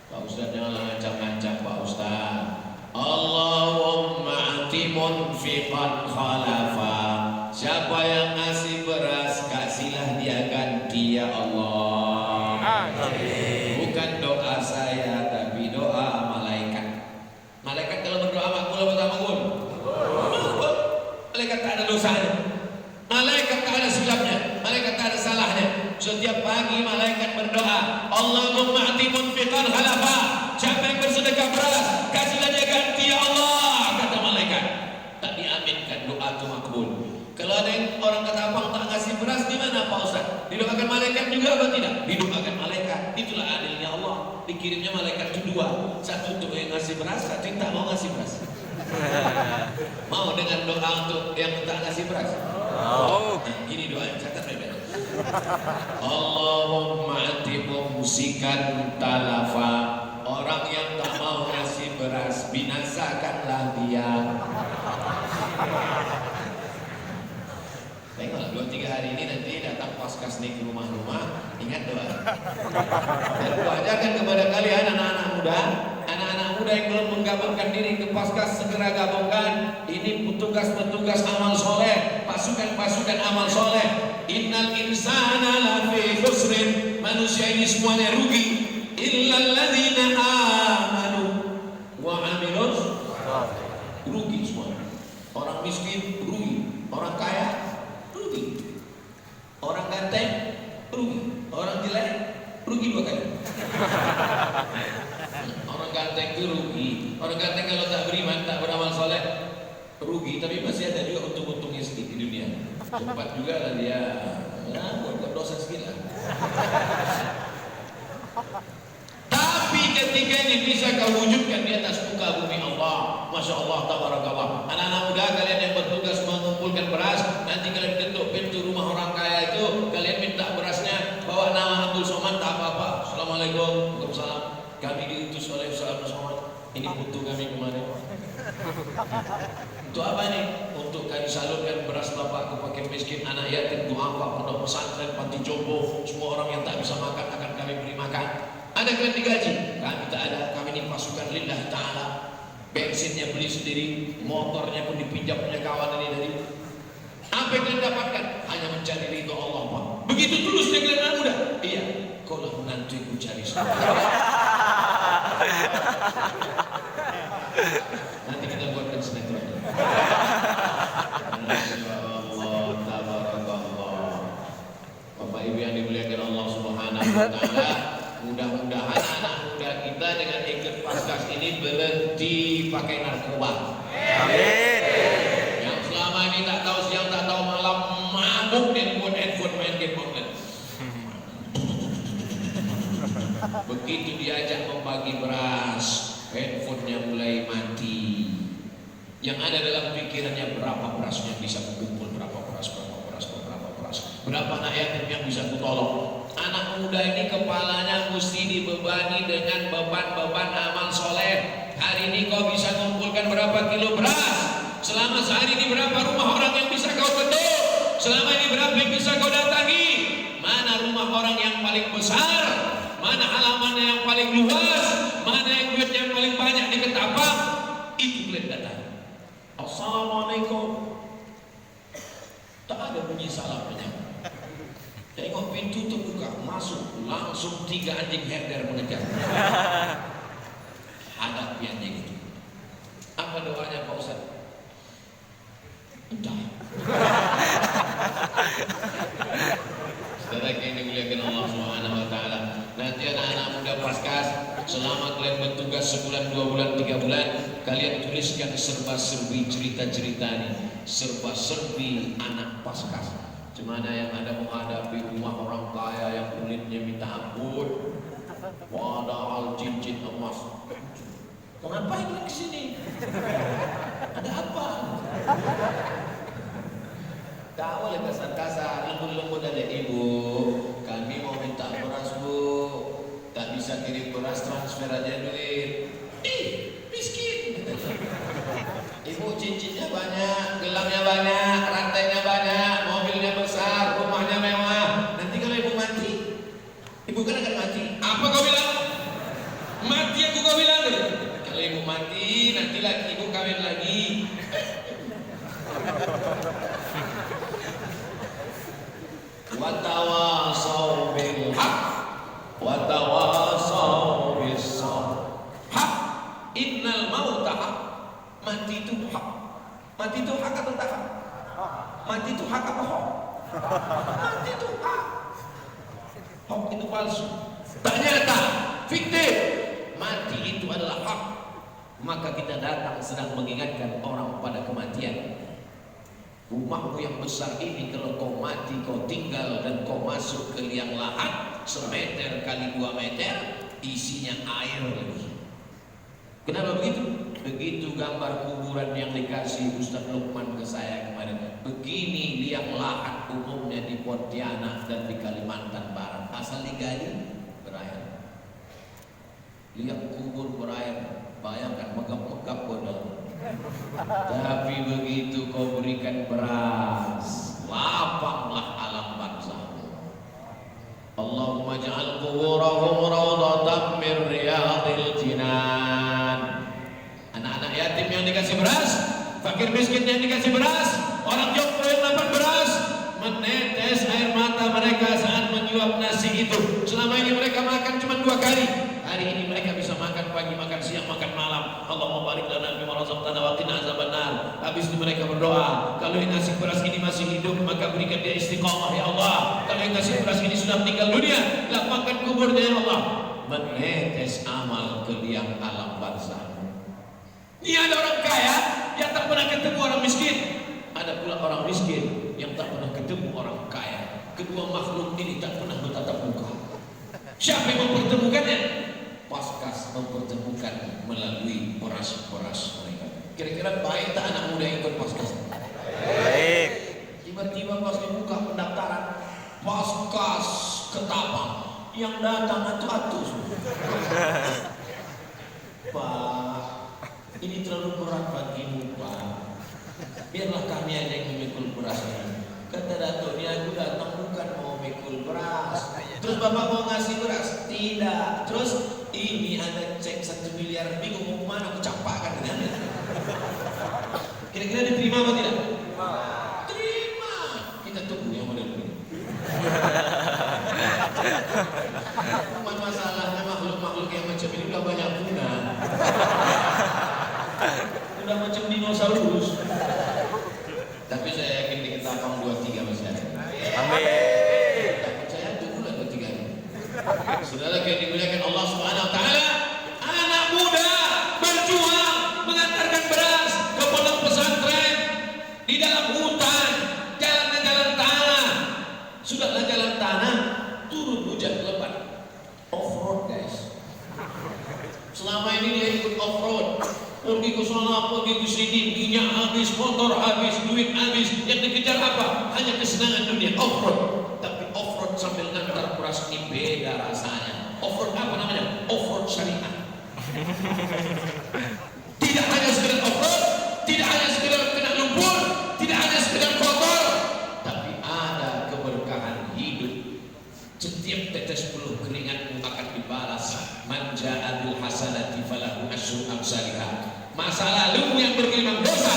Pak Ustaz janganlah ngancam-ngancam Pak Ustaz. Allahumma ati munfiqan khalafa. Siapa yang ngasih beras, kasihlah dia ganti ya Allah. Bukan doa saya, tapi doa malaikat. Malaikat kalau berdoa makbul apa tak makbul? Malaikat tak ada dosanya. Malaikat tak ada silapnya. Malaikat tak ada salahnya. Setiap pagi malaikat berdoa, Allahumma ati munfiqan khalafa. Siapa yang bersedekah beras, kasihlah dia ganti ya Allah, kata malaikat. Tak diaminkan doa itu makbul. Kalau ada yang orang Ketapang tak ngasih beras, di mana Pak Ustaz? Didoakan malaikat juga atau tidak? Didoakan malaikat. Itulah adilnya Allah. Dikirimnya malaikat itu dua. Satu untuk yang ngasih beras, satu yang tak mau ngasih beras. Mau dengan doa untuk yang tak ngasih beras? Oh. Ini doa yang catat baik-baik. Allahumma ati mumsikan talafa. Orang yang tak mau ngasih beras, binasakanlah dia. Tengoklah 2-3 hari ini nanti datang Paskas nih ke rumah-rumah, ingat doa. Dan ajarkan kepada kalian anak-anak muda yang belum menggabungkan diri ke Paskas, segera gabungkan. Ini petugas-petugas amal soleh, pasukan-pasukan amal soleh. Innal insana lafi khusrin, manusia ini semuanya rugi. Illal ladzina amanu wa amilus, rugi semua. Orang miskin rugi, orang kaya rugi, orang ganteng rugi, orang jelek rugi 2 kali. Orang ganteng itu rugi. Orang ganteng kalau tak beriman, tak beramal soleh, rugi. Tapi masih ada juga untung-untungnya sedikit di dunia. Cepat juga lah dia, buat dosa sedikit lah. Tapi ketika ini bisa kau wujudkan di atas muka bumi Allah, Masya Allah, tabarakallah. Anak-anak muda kalian yang bertugas mengumpulkan beras, nanti kalian ketuk pintu rumah orang kaya itu, kalian minta berasnya, bawa nama Abdul Somad, tak apa-apa. Assalamualaikum, waalaikumsalam. Kami diutus oleh Ustaz Abdul Somad. Ini butuh kami kemarin. Untuk apa nih? Untuk kami salurkan beras bapak ke fakir miskin, anak yatim, duafa, pondok pesantren, panti jompo, semua orang yang tak bisa makan akan kami beri makan. Ada kalian digaji? Kami tak ada. Kami ini pasukan lillah ta'ala. Bensinnya beli sendiri, motornya pun dipinjam punya kawan ini dari. Apa yang kalian dapatkan? Hanya mencari ridho Allah, Pak. Begitu tulusnya kalian anak muda? Iya. Kau lah menantuku cari surga. Nanti kita buatkan sinetron. Masya Allah, tabarakallah. Bapak Ibu yang dimuliakan Allah Subhanahu wa Ta'ala, mudah-mudahan anak muda kita dengan ikut Paskas ini berhenti pakai narkoba. Amin. Yang selama ini tak tahu siang, tak tahu malam, mabuk dan buat handphone main game online. Begitu diajak membagi beras, handphonenya mulai mati. Yang ada dalam pikirannya berapa berasnya bisa kumpul, berapa beras, berapa anak yatim yang bisa kutolong. Anak muda ini kepalanya mesti dibebani dengan beban-beban amal soleh. Hari ini kau bisa mengumpulkan berapa kilo beras? Selama sehari ini berapa rumah orang yang bisa kau ketuk? Selama ini berapa yang bisa kau datangi? Mana rumah orang yang paling besar? Mana halamannya yang paling luas? Mana yang duitnya yang paling banyak di Ketapang? Itu kalian datang. Assalamualaikum. Tak ada bunyi salamnya. Tengok pintu terbuka, masuk, langsung 3 anjing herder mengejar. Hadapi anjing itu. Apa doanya Pak Ustaz? Entah. Saudara yang dimuliakan Allah Subhanahu wa Ta'ala, nanti anak-anak muda Paskas Selama kalian bertugas sebulan, 2 bulan, 3 bulan, kalian tuliskan serba-serbi cerita-cerita ini, serba-serbi anak Paskas. Cemana yang ada menghadapi rumah orang kaya yang kulitnya minta ampun, padahal cincin emas. Kenapa ini ke sini? Ada apa? Tak boleh kasar-kasar, lembut-lembut aja. Ibu, kami mau minta beras bu, tak bisa kirim beras, transfer aja duit. Ih, miskin. Ibu cincinnya banyak, gelangnya banyak, rantainya banyak, mobilnya besar, rumahnya mewah. Nanti kalau ibu mati, ibu kan akan mati. Apa kau bilang? Mati aku kau bilang. Kalau ibu mati, nanti lagi ibu kawin lagi. Watawasau bil haq, watawasau bis sabr. Hak, innal mauta hak. Mati itu hak. Mati itu hak atau tak hak? Mati itu hak apa hak? Mati itu hak. Hak itu palsu. Ternyata fiktif. Mati itu adalah hak. Maka kita datang sedang mengingatkan orang pada kematian. Rumahmu yang besar ini kalau kau mati, kau tinggal dan kau masuk ke liang lahat 1 meter kali 2 meter, isinya air lagi. Kenapa begitu? Begitu gambar kuburan yang dikasih Ustaz Lukman ke saya kemarin. Begini liang lahat umumnya di Pontianak dan di Kalimantan Barat. Asal digali berair. Liang kubur berair. Bayangkan megap-megap bodol. Tapi begitu kau berikan beras, lapanglah alam bangsamu. Allahumma ja'al quburahum rawdatan min riyadil jinan. Anak-anak yatim yang dikasih beras, fakir miskin yang dikasih beras, orang jompo yang dapat beras, menetes air mata mereka saat menyuap nasi itu. Selama ini mereka makan cuma 2 kali. Hari ini mereka bisa makan pagi, makan siang, makan malam. Allahumma barik lana fima razaqtana wa qina azabannar. Habis itu mereka berdoa, kalau yang ngasih beras ini masih hidup, maka berikan dia istiqamah ya Allah. Kalau yang ngasih beras ini sudah meninggal dunia, lapangkan kuburnya ya Allah. Menetes amal ke liang alam bangsa. Ini ada orang kaya yang tak pernah ketemu orang miskin. Ada pula orang miskin yang tak pernah ketemu orang kaya. Kedua makhluk ini tak pernah bertatap muka. Siapa yang mempertemukannya? Paskas mempertemukan melalui beras-beras mereka. Kira-kira baik tak anak muda yang ikut Paskas? Baik. Tiba-tiba pas dibuka pendaftaran Paskas Ketapang, yang datang atu-atu. Pak, ini terlalu berat bagimu Pak. Biarlah kami aja yang memikul beras ini. Kata Dato, ini aku datang bukan mau memikul beras. Terus Bapak mau ngasih beras? Tidak. Terus ini ada cek 1 miliar, bingung mau kemana, aku campakkan dengan dia. Kira-kira diterima atau tidak? Terima. Kita tunggu yang model ini. Masalahnya makhluk-makhluk yang macam ini udah banyak guna. Udah macam dinosaurus. Tapi saya yakin di Ketapang 23 masih ada. Amin. Saya tunggu lah 23 ini. Saudara yang dimuliakan Allah Subhanahu Wa Taala, anak muda berjuang mengantarkan beras ke pondok pesantren di dalam hutan, jalan tanah. Sudahlah jalan tanah, turun hujan lebat, off road guys. Selama ini dia ikut off road. Pergi ke sana, pergi ke sini, minyak habis, motor habis, duit habis. Yang dikejar apa? Hanya kesenangan dunia, off-road. Tapi off-road sambil ngantar beras ini beda rasanya. Off-road apa namanya? Off-road syariah. Tidak hanya sekedar off-road, tidak hanya sekedar kena lumpur, tidak hanya sekedar kotor, tapi ada keberkahan hidup. Setiap tetes peluh keringatmu akan dibalas. Man ja'a bil hasanati falahu asyru amsalihah. Masa lalu yang bergelimang dosa,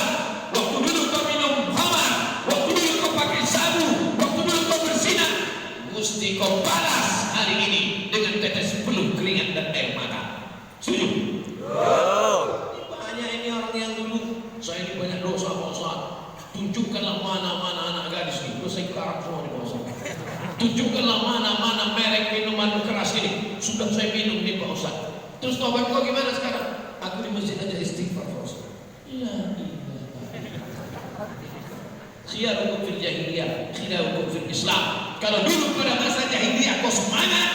waktu dulu kau minum khamar, waktu dulu kau pakai sabu, waktu dulu kau berzina, mesti kau balas hari ini dengan tetes peluh keringat dan air mata. Setuju? Banyak ini orang yang dulu, saya ini banyak dosa Pak Ustaz. Tunjukkanlah mana-mana anak gadis ini. Terus saya karang semua di bawah. Tunjukkanlah mana-mana merek minuman keras ini. Sudah sudah saya minum nih Pak Ustaz. Terus tobat kau gimana sekarang? Aku di masjid aja istighfar Pak Ustaz. Ya khiyarukum fil jahiliyah, khiyarukum fil Islam. Kalau dulu pada masa jahiliyah kau semangat,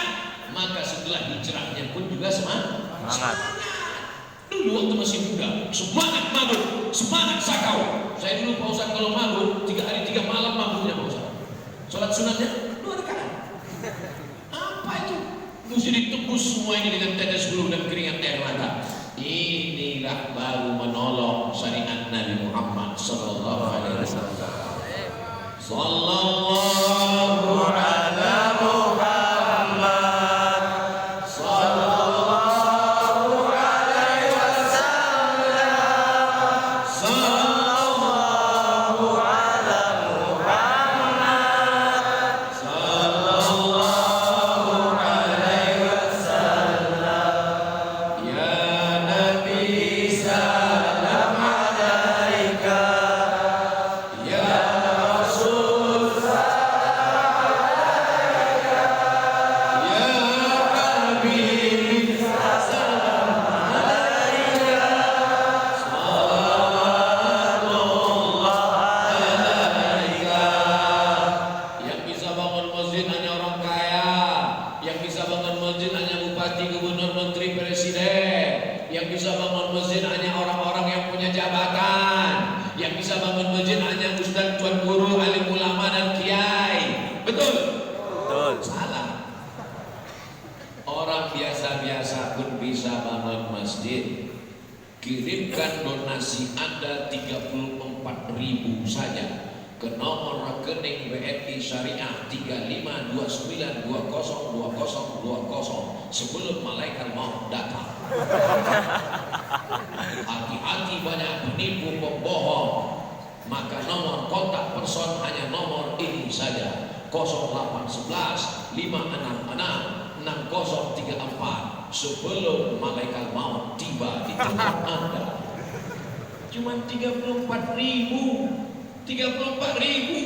maka setelah hijrahnya pun juga semangat. Dulu waktu masih muda, semangat mabuk, semangat sakau. Saya dulu Pak Ustaz kalau mabuk 3 hari 3 malam mabuknya Pak Ustaz. Sholat sunatnya 2 rakaat. Apa itu? Mesti ditebus semua ini dengan tetes bulu dan keringat air mata. Inilah baru menolong syariat Nabi Muhammad sallallahu alaihi wasallam. Sallallahu ala Muhammad sallallahu alaihi wasallam. Sallallahu ala Muhammad sallallahu alaihi wasallam. Ya Nabi salam alaika, ya Rasul salam alaika, ya Habib salam alaika, salawatullah alaika. Yang bisa bangun masjid hanya orang kaya, yang bisa bangun masjid hanya bupati, gubernur, menteri, presiden, yang bisa bangun masjid hanya orang-orang yang punya jabatan, yang bisa bangun masjid hanya ustaz, tuan guru, alim ulama dan kiai. Betul? Betul. Salah. Orang biasa-biasa pun bisa bangun masjid. Kirimkan donasi Anda 34.000 saja ke nomor rekening BNI Syariah 3529202020 sebelum malaikat maut datang. Hati-hati banyak penipu pembohong. Maka nomor kontak person hanya nomor ini saja, 0811 566 6034 sebelum malaikat maut tiba di tempat Anda. Cuma 34.000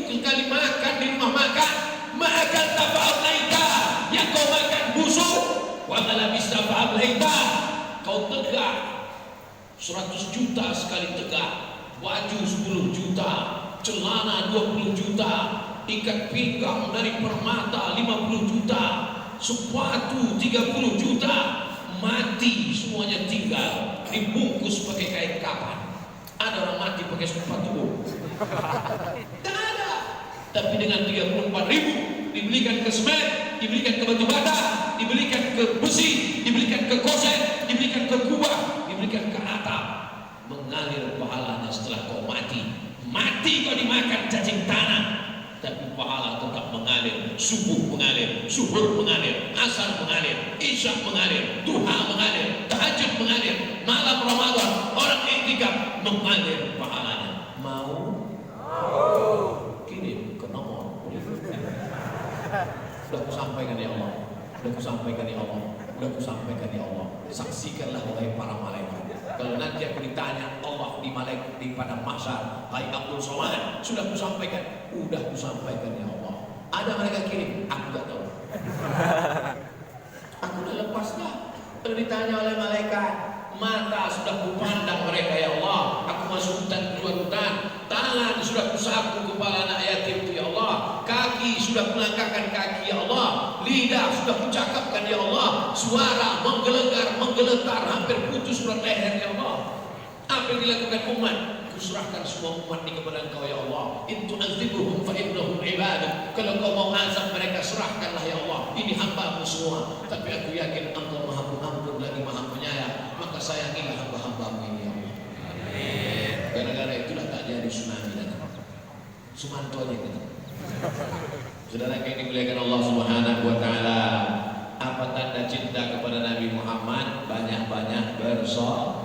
sekali makan di rumah makan. Makan taba'al laika, yang kau makan busuk. Wa malabis taba'al laika, kau tegak 100 juta sekali tegak, baju 10 juta, celana 20 juta, ikat pinggang dari permata 50 juta, sepatu 30 juta, mati semuanya tinggal dibungkus pakai kain kapan. Ada orang mati pakai sepatu? Tak ada. Tapi dengan 34.000 dibelikan ke semen, dibelikan ke batu bata, dibelikan ke besi, dibelikan ke koset, dibelikan ke kubah, dibelikan ke atap, mengalir pahalanya setelah kau mati. Mati kau dimakan cacing tanah, tapi pahala tetap mengalir. Subuh mengalir, zuhur mengalir, asar mengalir, isya mengalir, duha mengalir, tahajud mengalir, malam Ramadan orang iktikaf mengalir pahalanya. Mau? Kirim ke nomor. Sudah kusampaikan ya Allah, sudah kusampaikan ya Allah, sudah kusampaikan ya Allah. Saksikanlah oleh para malaikat. Kalau nanti aku ditanya Allah di malaikat di padang mahsyar, hai Abdul Somad, sudah kusampaikan, sudah kusampaikan ya Allah. Ada mereka kirim, aku tak tahu. Aku udah lepas dah. Kalau ditanya oleh malaikat, mata sudah kupandang mereka ya Allah. Aku masuk hutan keluar hutan. Tangan sudah kusapu kepala anak yatim itu ya Allah. Kaki sudah melangkahkan kaki ya Allah. Lidah sudah kucakapkan ya Allah. Suara menggelegar, menggeletar, hampir putus surat leher ya Allah. Apa yang dilakukan umat? Kuserahkan semua umat ini kepada Engkau ya Allah. In tu'adzibuhum fa innahum ibaduk. Kalau Kau mau azab mereka, serahkanlah ya Allah. Ini hamba-Mu semua. Tapi aku yakin Engkau Maha Pengampun lagi Maha Penyayang. Maka sayangilah hamba-hamba-Mu ini ya Allah. Amin. Gara-gara itulah tak jadi tsunami dan Sumanto aja gitu. Saudara yang dimuliakan Allah Subhanahu wa taala, apa tanda cinta kepada Nabi Muhammad? Banyak-banyak bersolawat.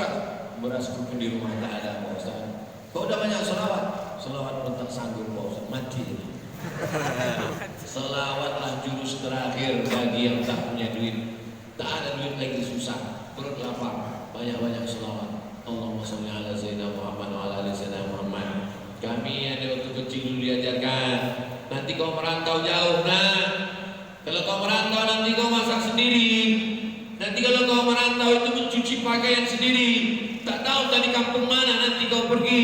beras. Berasku pun di rumah tak ada Pak Ustaz. Kau udah banyak selawat. Selawat pun tak sanggup Pak Ustaz, mati. Selawatlah jurus terakhir bagi yang tak punya duit. Tak ada duit lagi susah, perut lapar, banyak-banyak selawat. Allahumma sholli ala sayyidina Muhammad wa ala ali sayyidina Muhammad. Kami ada waktu kecil dulu diajarkan, nanti kau merantau jauh nak. Kalau kau merantau nanti kau masak sendiri. Nanti kalau kau merantau itu mencuci pakaian sendiri. Tak tahu tadi kampung mana nanti kau pergi.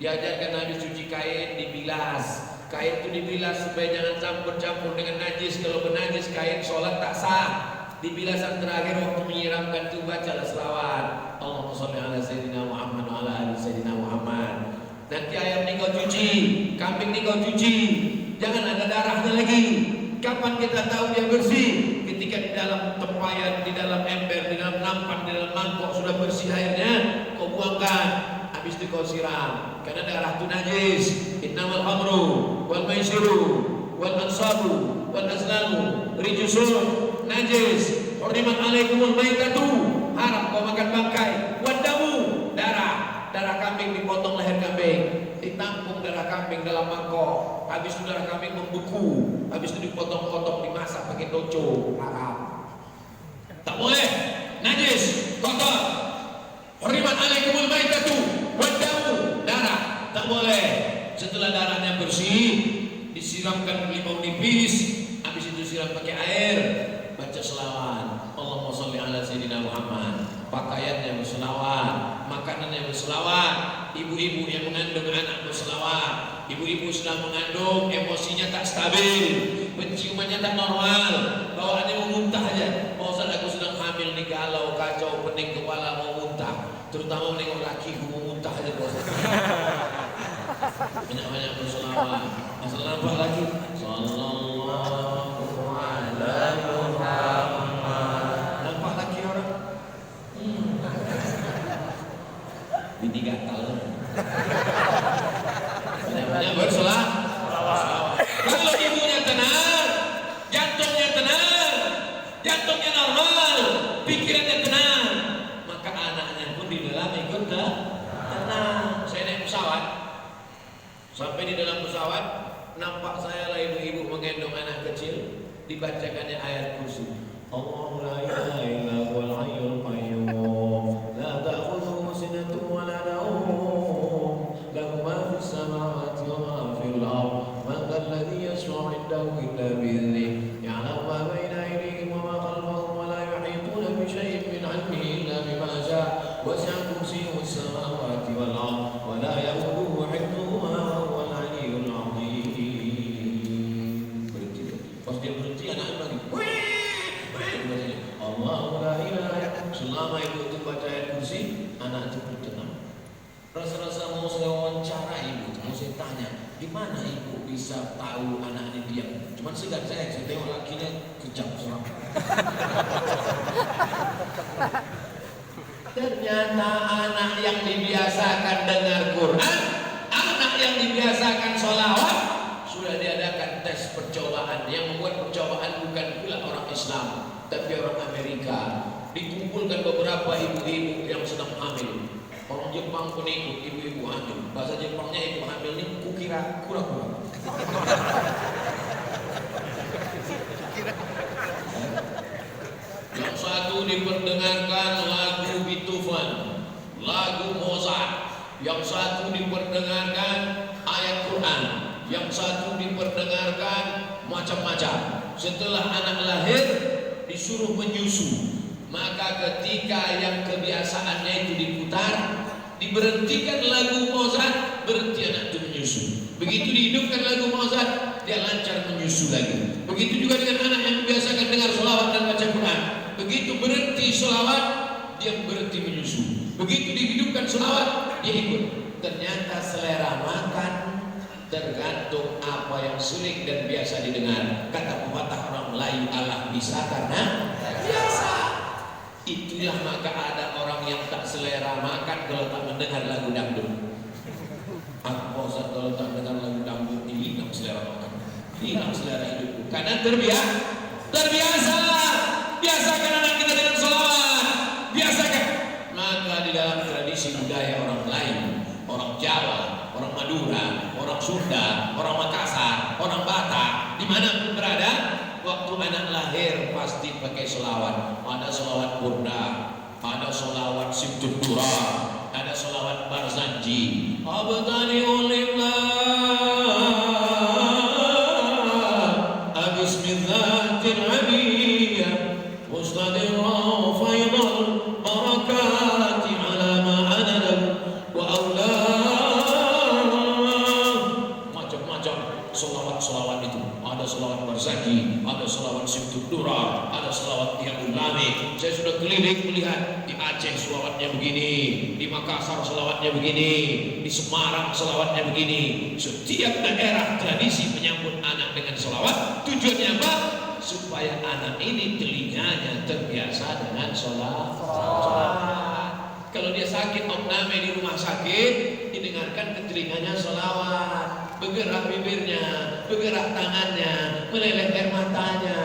Diajarkan habis cuci kain dibilas. Kain itu dibilas supaya jangan campur-campur dengan najis. Kalau bernajis kain sholat tak sah. Di bilasan terakhir waktu menyiramkan itu bacalah selawat. Allahumma sholli ala sayyidina Muhammad wa ala ali sayyidina Muhammad. Nanti ayam ini kau cuci, kambing ini kau cuci. Jangan ada darahnya lagi. Kapan kita tahu dia bersih? Ketika di dalam tempayan, di dalam ember, di dalam nampan, di dalam mangkok sudah bersih airnya, kau buangkan. Habis itu kau siram. Karena darah itu najis. Innamal khamru wal maisiru wal ansabu wal azlamu rijsun najis. Hurrimat alaikumul maitatu, haram kau makan bangkai. Wadamu, darah kambing dipotong leher kambing, ditampung darah kambing dalam mangkok. Habis itu darah kambing membeku, habis itu dipotong-potong dimasak pakai doco, haram. Tak boleh, najis, kotor. Hurrimat alaikumul maitatu, wadamu, darah, tak boleh. Setelah darahnya bersih, disiramkan limau nipis, habis itu siram pakai air, baca selawat. Allahumma sholli ala sayyidina Muhammad. Pakaiannya berselawat, makanannya berselawat. Ibu-ibu yang mengandung anak berselawat. Ibu-ibu sedang mengandung, emosinya tak stabil, penciumannya tak normal, bawaannya mau muntah aja. Mau Ustaz, aku sedang hamil nih, galau, kacau, pening kepala, mau muntah. Terutama menengok lakiku mau muntah aja. Banyak-banyak berselawat. Asal nampak lagi. Sallallahu alaihi Muhammad. Nampak lagi orang. Bini gatal. Banyak berselawat. Kalau ibunya tenang, jantungnya tenang, jantungnya normal, pikirannya tenang, maka anaknya pun di dalam ikut tenang. Saya naik pesawat, sampai di dalam pesawat, nampak saya lah ibu-ibu menggendong anak kecil, dibacakannya ayat kursi. Allahu la ilaha illa huwal hayyul qayyum, la ta'khudhuhu sinatun wa la nawm, lahu ma fis samawati wa ma fil ardh, man dhal ladzi yashfa'u 'indahu illa bi'idhnihi, ya'lamu ma bayna aydihim wa ma khalfahum wa la yuhituna bi shay'in min 'ilmihi illa bima sha'a, wasi'a kursiyyuhu as-samawati wal ardh wa la ya'uduhu hifdhuhuma wa huwal 'aliyyul 'azim. Pas dia berhenti anak lagi. Allahu la ilaha illallah. Selama ibu itu baca ayat kursi, anak itu bertenang. Rasa-rasa mau saya wawancara ibu, mau saya tanya, di mana ibu bisa tahu anak ini diam? Cuman segan saya tengok lakinya kejam seram. Ternyata anak yang dibiasakan dengar Quran, anak yang dibiasakan sholawat, sudah diadakan tes percobaan. Yang membuat percobaan bukan pula orang Islam, tapi orang Amerika. Dikumpulkan beberapa ibu-ibu yang sedang hamil. Orang Jepang pun ikut, ibu-ibu hamil. Bahasa Jepangnya ibu hamil ini kukira kura-kura. Yang satu diperdengarkan lagu Beethoven, lagu Mozart. Yang satu diperdengarkan ayat Quran. Yang satu diperdengarkan macam-macam. Setelah anak lahir, disuruh menyusu. Maka ketika yang kebiasaannya itu diputar, diberhentikan lagu Mozart, berhenti anak itu menyusu. Begitu dihidupkan lagu Mozart, dia lancar menyusu lagi. Begitu juga dengan anak yang biasakan dengar sholawat dan baca Quran. Begitu berhenti sholawat, dia berhenti menyusu. Begitu dihidupkan sholawat, dia ikut. Ternyata selera makan tergantung apa yang sering dan biasa didengar. Kata pepatah orang Melayu, Allah bisa karena biasa. Itulah maka ada orang yang tak selera makan kalau tak mendengar lagu dangdut. Aku Ustaz kalau tak mendengar lagu dangdut ini hilang selera makan, hilang selera hidupku. Karena terbiasa. Biasakan anak kita dengan sholawat, biasakan. Maka dalam tradisi budaya orang Melayu, orang Jawa, orang Madura, orang Sunda, orang Makassar, orang Batak, dimanapun berada, waktu anak lahir pasti pakai selawat. Ada selawat burda, ada selawat simtud durah, ada selawat barzanji. Abtani ulillah, abismillatil aliyah, mustadirah faidal barakati ala ma'analam wa awlah. Macam-macam selawat-selawat itu. Ada selawat barzanji, ada selawat simtud durah, ada selawat yang ulami. Saya sudah keliling melihat di Aceh selawatnya begini, di Makassar selawatnya begini, di Semarang selawatnya begini. Setiap daerah tradisi menyambut anak dengan selawat. Tujuannya apa? Supaya anak ini telinganya terbiasa dengan selawat. Kalau dia sakit opname di rumah sakit, didengarkan ke telinganya selawat. Bergerak bibirnya, bergerak tangannya, meleleh air matanya.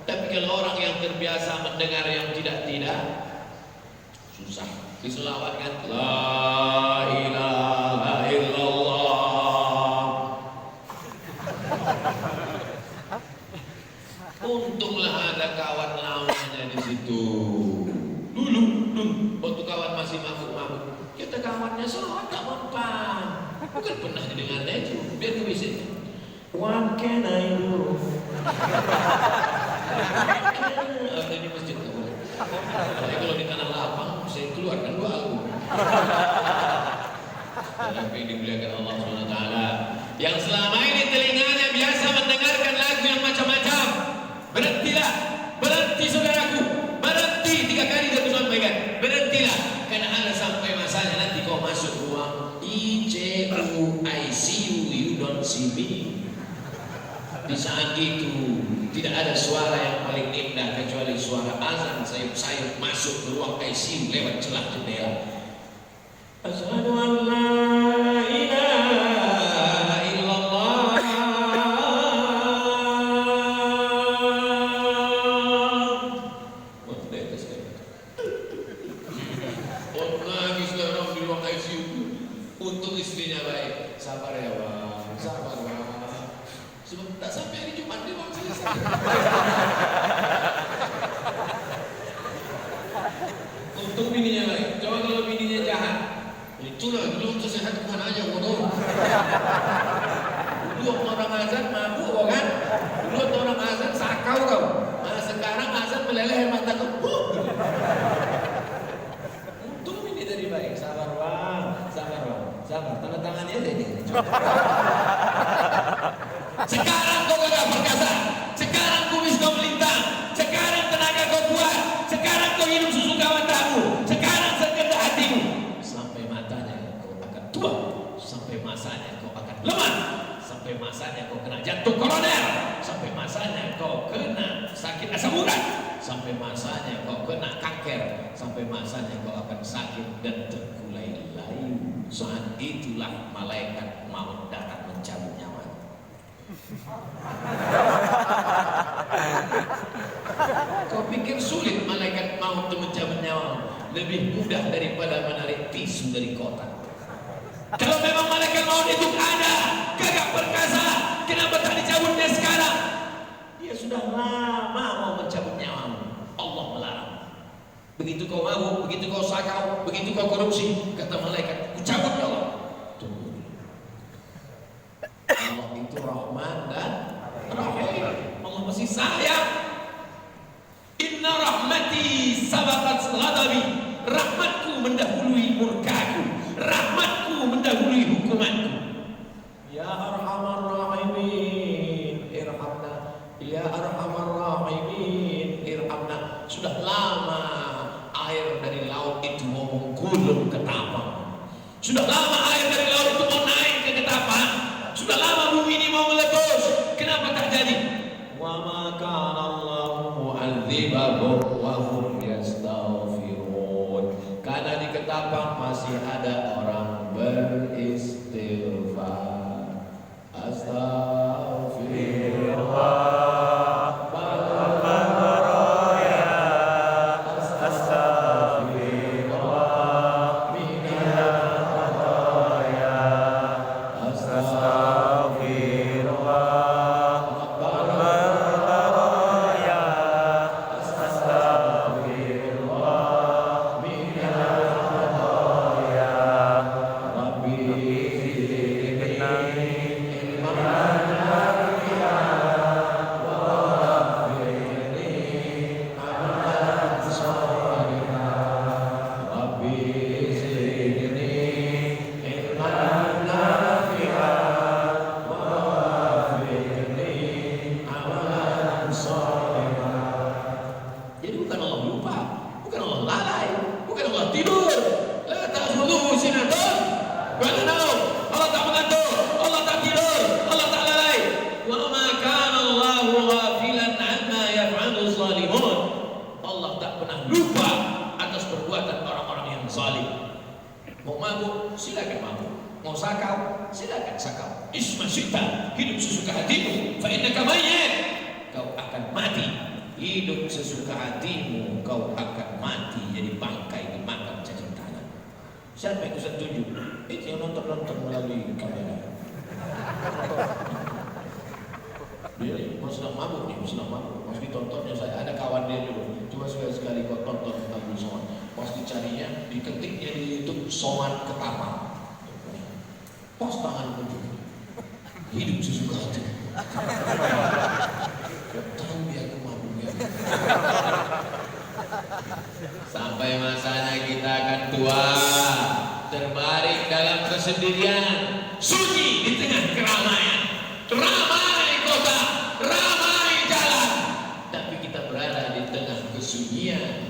Tapi kalau orang yang terbiasa mendengar yang tidak-tidak, susah. Diselawatkan la ilaha illallah. Untunglah ada kawan lawannya di situ. Dulu waktu kawan masih mabuk-mabuk, kita kawannya selawat tak mempan. Bukan pernah didengarnya itu, biar bisa. What can I do? Ini masjid tak boleh. Tapi kalau di tanah lapang, saya keluarkan 2 album. Tapi dimuliakan Allah SWT, yang selama ini telinganya biasa mendengarkan lagu yang macam-macam, berhentilah, berhenti saudaraku, berhenti. 3 kali aku sampaikan, berhentilah, karena ada sampai masanya nanti kau masuk ruang ICU, you don't see me. Di saat itu tidak ada suara yang paling indah kecuali suara azan sayup-sayup masuk ke ruang ICU lewat celah jendela. Asyhadu an la ilaha illallah. Lagi sekarang di ruang ICU. Untung istrinya baik. Sabar ya bang, sabar bang. Tak sampai hari Jumat dia bang selesai. Untung bininya baik. Coba kalau bininya jahat, itulah belum sehat kemana aja bodoh. Dulu orang azan mabuk kan? Dulu orang azan sakau kau. Nah sekarang azan meleleh mata kau. Untung bini tadi baik. Sabar bang, sabar bang, sabar. Tanda tangannya aja ini. Sekarang kau gagah perkasa, sekarang kumis kau melintang, sekarang tenaga kau kuat, sekarang kau hidup susu kawan tahu, sekarang sekedar hatimu. Sampai matanya kau akan tua, sampai masanya kau akan lemah, sampai masanya kau kena jantung koroner, sampai masanya kau kena sakit asam urat, sampai masanya kau kena kanker, sampai masanya kau akan sakit dan terkulai layu. Saat itulah malaikat maut datang mencabut nyawa. Kau pikir sulit malaikat maut itu mencabut nyawa? Lebih mudah daripada menarik tisu dari kotak. Kalau memang malaikat maut itu ada, gagah perkasa, kenapa tak dicabutnya sekarang? Dia sudah lama mau mencabut nyawamu. Allah melarang. Begitu kau mabuk, begitu kau sakau, begitu kau korupsi, kata malaikat, ku cabut ya Allah. Tunggu. Allah itu Rahman dan Rahim. Allah masih sayang. Inna rahmati sabaqat ghadabi. Rahmatku mendahului murkaku. Rahmatku mendahului hukumanku. Ya Arhamar Rahimin, irhamna. Ya Arhamar Rahimin, irhamna. Sudah lama air dari laut itu mau menggulung ke tapang. Sudah lama air dari laut itu mau naik ke ketapang. Sudah lama bumi ini mau meletus. Kenapa tak jadi? Wa ma kana Allahu mu'adzibahum wa hum yastaghfirun. Karena di ketapang masih ada orang beristighfar. Astaghfirullah. Astagfirullah. Mau mabuk, silakan mabuk. Mau sakau, silakan sakau. Ismasyita, hidup sesuka hatimu. Fa innaka mayyit, kau akan mati. Hidup sesuka hatimu, kau akan mati jadi bangkai dimakan cacing tanah. Siapa yang Ustaz tunjuk? Itu yang nonton melalui kamera. Dia mau sedang mabuk nih, sedang mabuk. Pas ditontonnya saya ada kawan dia dulu. Coba sekali kau tonton Abdul Somad. Pas dicarinya, diketiknya di YouTube Somad Ketapang. Pas tangan muncul. Hidup sesuka hati. Tahu dia aku mabuknya. Sampai masanya kita akan tua, terbaring dalam kesendirian, sunyi di tengah keramaian. Ramai kota, ramai jalan, tapi kita berada di tengah kesunyian.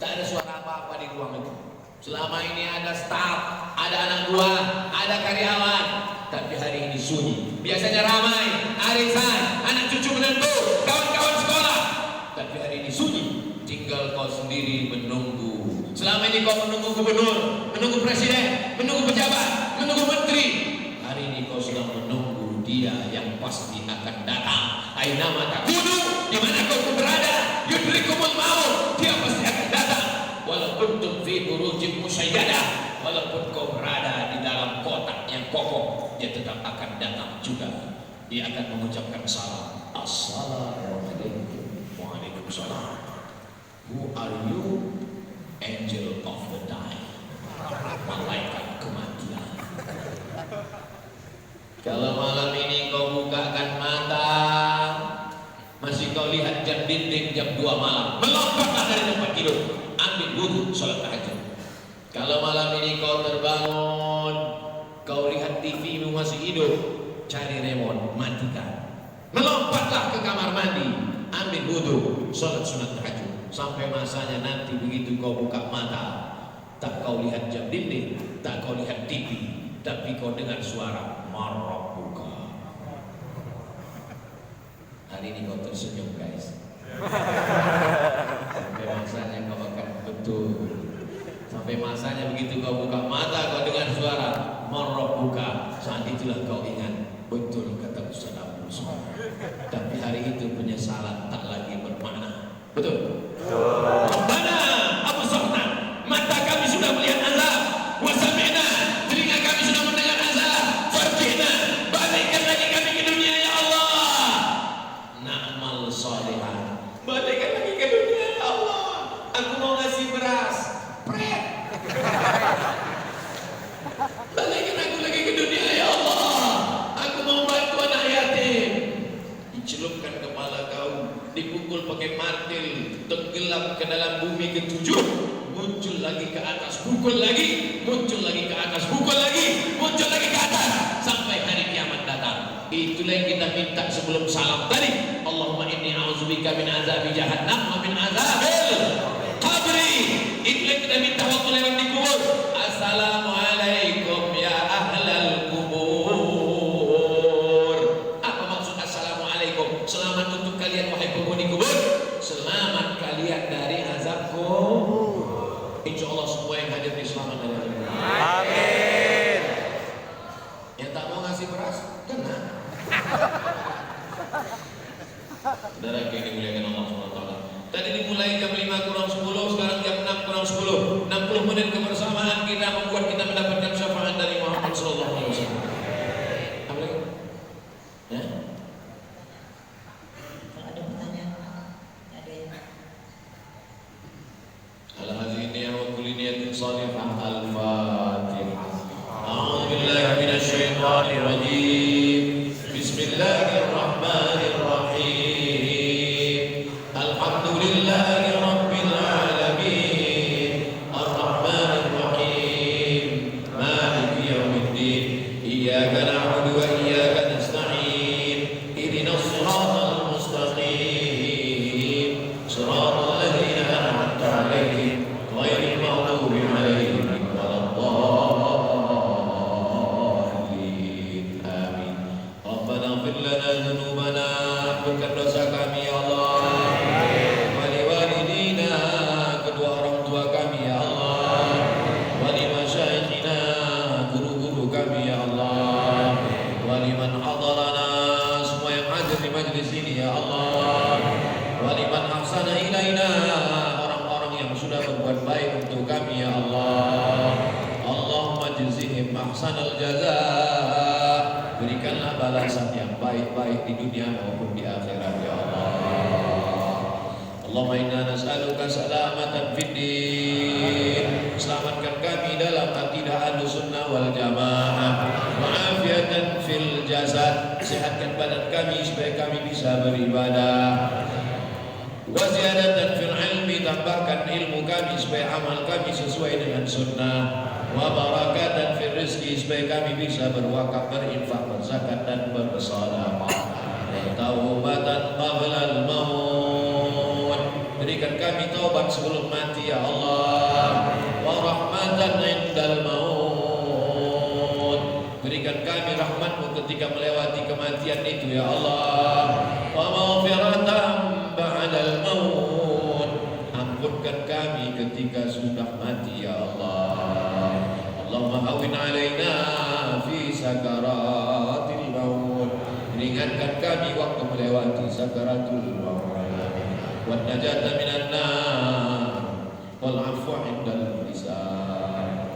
Tak ada suara apa-apa di ruang itu. Selama ini ada staf, ada anak buah, ada karyawan, tapi hari ini sunyi. Biasanya ramai, arisan, anak cucu menantu, kawan-kawan sekolah, tapi hari ini sunyi. Tinggal kau sendiri menunggu. Selama ini kau menunggu gubernur, menunggu presiden, menunggu pejabat, menunggu menteri. Hari ini kau sedang menunggu dia yang pasti akan datang. Aina mata kudu, di mana kau berada, yudrikumul maut, dia pasti akan datang. Walaupun fi burujin musayyadah, walaupun kau berada di dalam kotak yang kokoh, dia tetap akan datang juga. Dia akan mengucapkan salam. Assalamualaikum. Waalaikumsalam. Who are you? Angel of the die. Malaikat kematian. Kalau malam ini kau bukakan mata, masih kau lihat jam dinding jam 2 malam, melompatlah dari tempat tidur, ambil wudhu, sholat tahajud. Kalau malam ini kau terbangun, kau lihat TV masih hidup, cari remote, matikan. Melompatlah ke kamar mandi, ambil wudhu, sholat sunat tahajud. Sampai masanya nanti begitu kau buka mata, tak kau lihat jam dinding, tak kau lihat TV, tapi kau dengar suara marabbuka. Hari ini kau tersenyum guys. Sampai masanya kau akan betul. Sampai masanya begitu kau buka mata, kau dengar suara marabbuka. Saat itulah kau ingat betul kata Ustaz Abdul Somad. Tapi hari itu penyesalan tak lagi bermakna. Betul? Rabbana absarna, mata kami sudah melihat azab, wa sami'na, telinga kami sudah mendengar azab, farjina, balikkan lagi kami ke dunia ya Allah. Na'mal shalihan, balikkan lagi ke dunia ya Allah. Aku mau ngasih beras, pret. Balikkan aku lagi ke dunia ya Allah. Aku mau bantu anak yatim. Dicelupkan kepala kau, dipukul pakai martil, tenggelam ke dalam bumi ketujuh, muncul lagi ke atas, pukul lagi, muncul lagi ke atas, pukul lagi, muncul lagi ke atas, sampai hari kiamat datang. Itulah yang kita minta sebelum salam tadi. Allahumma inni a'udzubika min azabi jahannam wa min azabil qabri. Itulah yang kita minta waktu lewat di kubur. Assalamualaikum ya ahlal kubur. Apa maksud assalamualaikum? Selamat untuk kalian wahai penghuni kubur. Selamat kalian dari azab kubur. Insya Allah semua yang hadir di selamat dari azab kubur. Amin. Yang tak mau ngasih beras, kena. Saudara yang dimuliakan Allah SWT. Tadi dimulai jam 5 kurang 10, sekarang jam 6 kurang 10. 60 menit kebersamaan kita membuat kita mendapatkan syafaat dari Muhammad SAW. Apa lagi? Ya? Ada pertanyaan? Ada yang Al-Haziniyah wa kulli niyatin salihah. Al-Fatihah. A'udzu billahi minasy syaithanir rajim. Bismillahirrahmanirrahim. Alhamdulillahi rabbil alamin. Ar-Rahmanir Rahim. Maliki yaumiddin. Iyyaka na'budu wa iyyaka nasta'in. Ihdinas siratal mustaqim. Siratal ladzina an'amta 'alaihim ghairil maghdubi 'alaihim waladdallin. Amin. Rabbana ighfir lana ahsanal jazaa. Berikanlah balasan yang baik-baik di dunia maupun di akhirat ya Allah. Allahumma inna nas'aluka salamatan fid din. Selamatkan kami dalam akidah Ahlussunnah wal Jamaah. Wa'afiatan fil jasad. Sehatkan badan kami supaya kami bisa beribadah. Wa ziyadatan fil ilmi, tambahkan ilmu kami supaya amal kami sesuai dengan sunnah. Wa barakatan fil rizki, supaya kami bisa berwakaf, berinfak, berzakat dan bersedekah. Wa taubatan qabla al-maut, berikan kami taubat sebelum mati ya Allah. Wa rahmatan indal maut, berikan kami rahmatmu ketika melewati kematian itu ya Allah. Wa maghfiratan ba'dal maut, ampunkan kami ketika sudah mati ya Allah. Allahumma hawwin alaina fi sakaratil maut, ringankan kami waktu melewati sakaratul maut. Wan najata minan nar wal afwa indal hisab.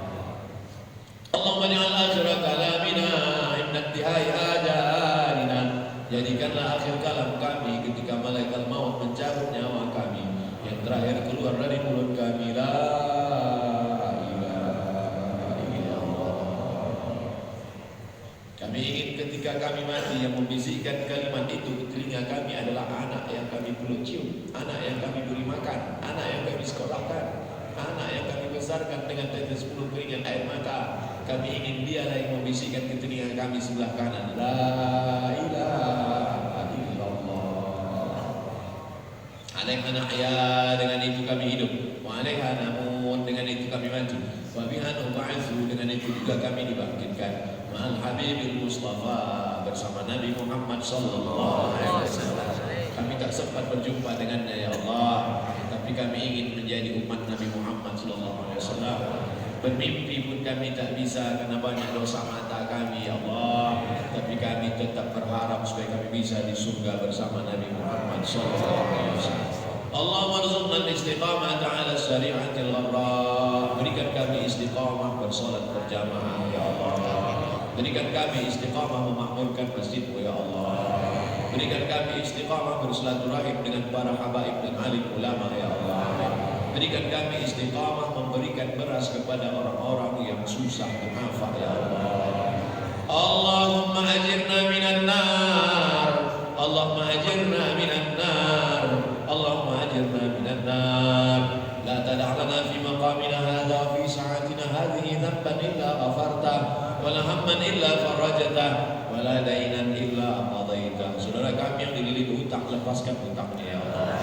Allahumma ja'al akhira kalamina inda intihai ajalina, jadikanlah akhir kalam kami ketika malaikat maut mencabut nyawa kami, yang terakhir keluar dari mulut kami la ilaha illallah. Kami ingin ketika kami mati yang membisikkan kalimat itu ke telinga kami adalah anak yang kami peluk cium, anak yang kami beri makan, anak yang kami sekolahkan, anak yang kami besarkan dengan tetes 10 keringat air mata. Kami ingin dialah yang membisikkan ke telinga kami sebelah kanan la ilaha illallah. Alaiha nahya, dengan itu kami hidup. Wa alaiha namut, dengan itu kami mati. Wa biha nub'atsu, dengan itu juga kami dibangkitkan. Ma'al Habibil Mustafa, bersama Nabi Muhammad sallallahu alaihi wasallam. Kami tak sempat berjumpa dengannya ya Allah, tapi kami ingin menjadi umat Nabi Muhammad sallallahu alaihi wasallam. Bermimpi pun kami tak bisa karena banyak dosa mata kami ya Allah, tapi kami tetap berharap supaya kami bisa di surga bersama Nabi Muhammad sallallahu alaihi wasallam. Allahumma rzuqna al-istiqamah ala syari'atil gharra, berikan kami istiqamah bersolat berjamaah ya Allah. Berikan kami istiqamah memakmurkan masjidmu ya Allah. Berikan kami istiqamah bersilaturahim dengan para habaib dan alim ulama ya Allah. Berikan kami istiqamah memberikan beras kepada orang-orang yang susah bernafkah ya Allah. Allahumma ajirna minan nar, Allahumma ajirna minan nar, Allahumma ajirna minan nar. La tada' lana fi maqamina hadha fi sa'atina hadhihi dhanban illa ghafartah, wala hamman illa farajatah, wala dainan illa qadaitah. Saudara kami yang dililit utang, lepaskan utangnya ya Allah.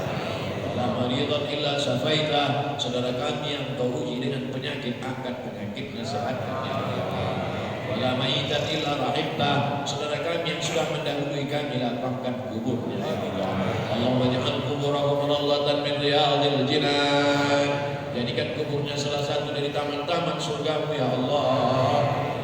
Wala maridan illa syafaitah, saudara kami yang kau uji dengan penyakit, angkat penyakitnya, sehatkan ya Allah. Wala mayitan illa rahimtah, saudara kami yang sudah mendahului kami, lapangkan kuburnya ya Allah. Allahumma ja'al kuburahum rawdatan min riyadil jinan, jadikan kuburnya salah satu dari taman-taman surgamu ya Allah.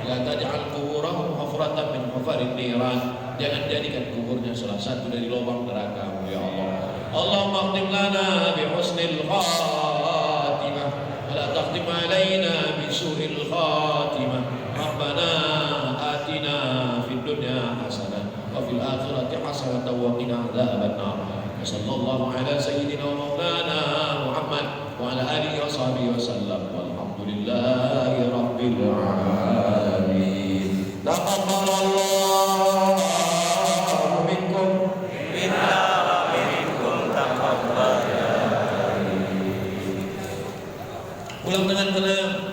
La taj'al kuburahum hufratan min hufarin niran, jangan jadikan kuburnya salah satu dari lubang neraka ya Allah. Allahumma khtim lana bi husnil khatimah, wa la takhtim alaina bi su'il khatimah. Rabbana atina fid dunya hasanah wa fil akhirati hasanah wa qina adzaban nar. Sallallahu ala sayyidina wa maulana Muhammad wa ala alihi wa sahbihi wa sallam. Walhamdulillahi rabbil alamin. Taqabbalallahu minkum Minna wa minkum taqabbal. Ulang dengan tenang.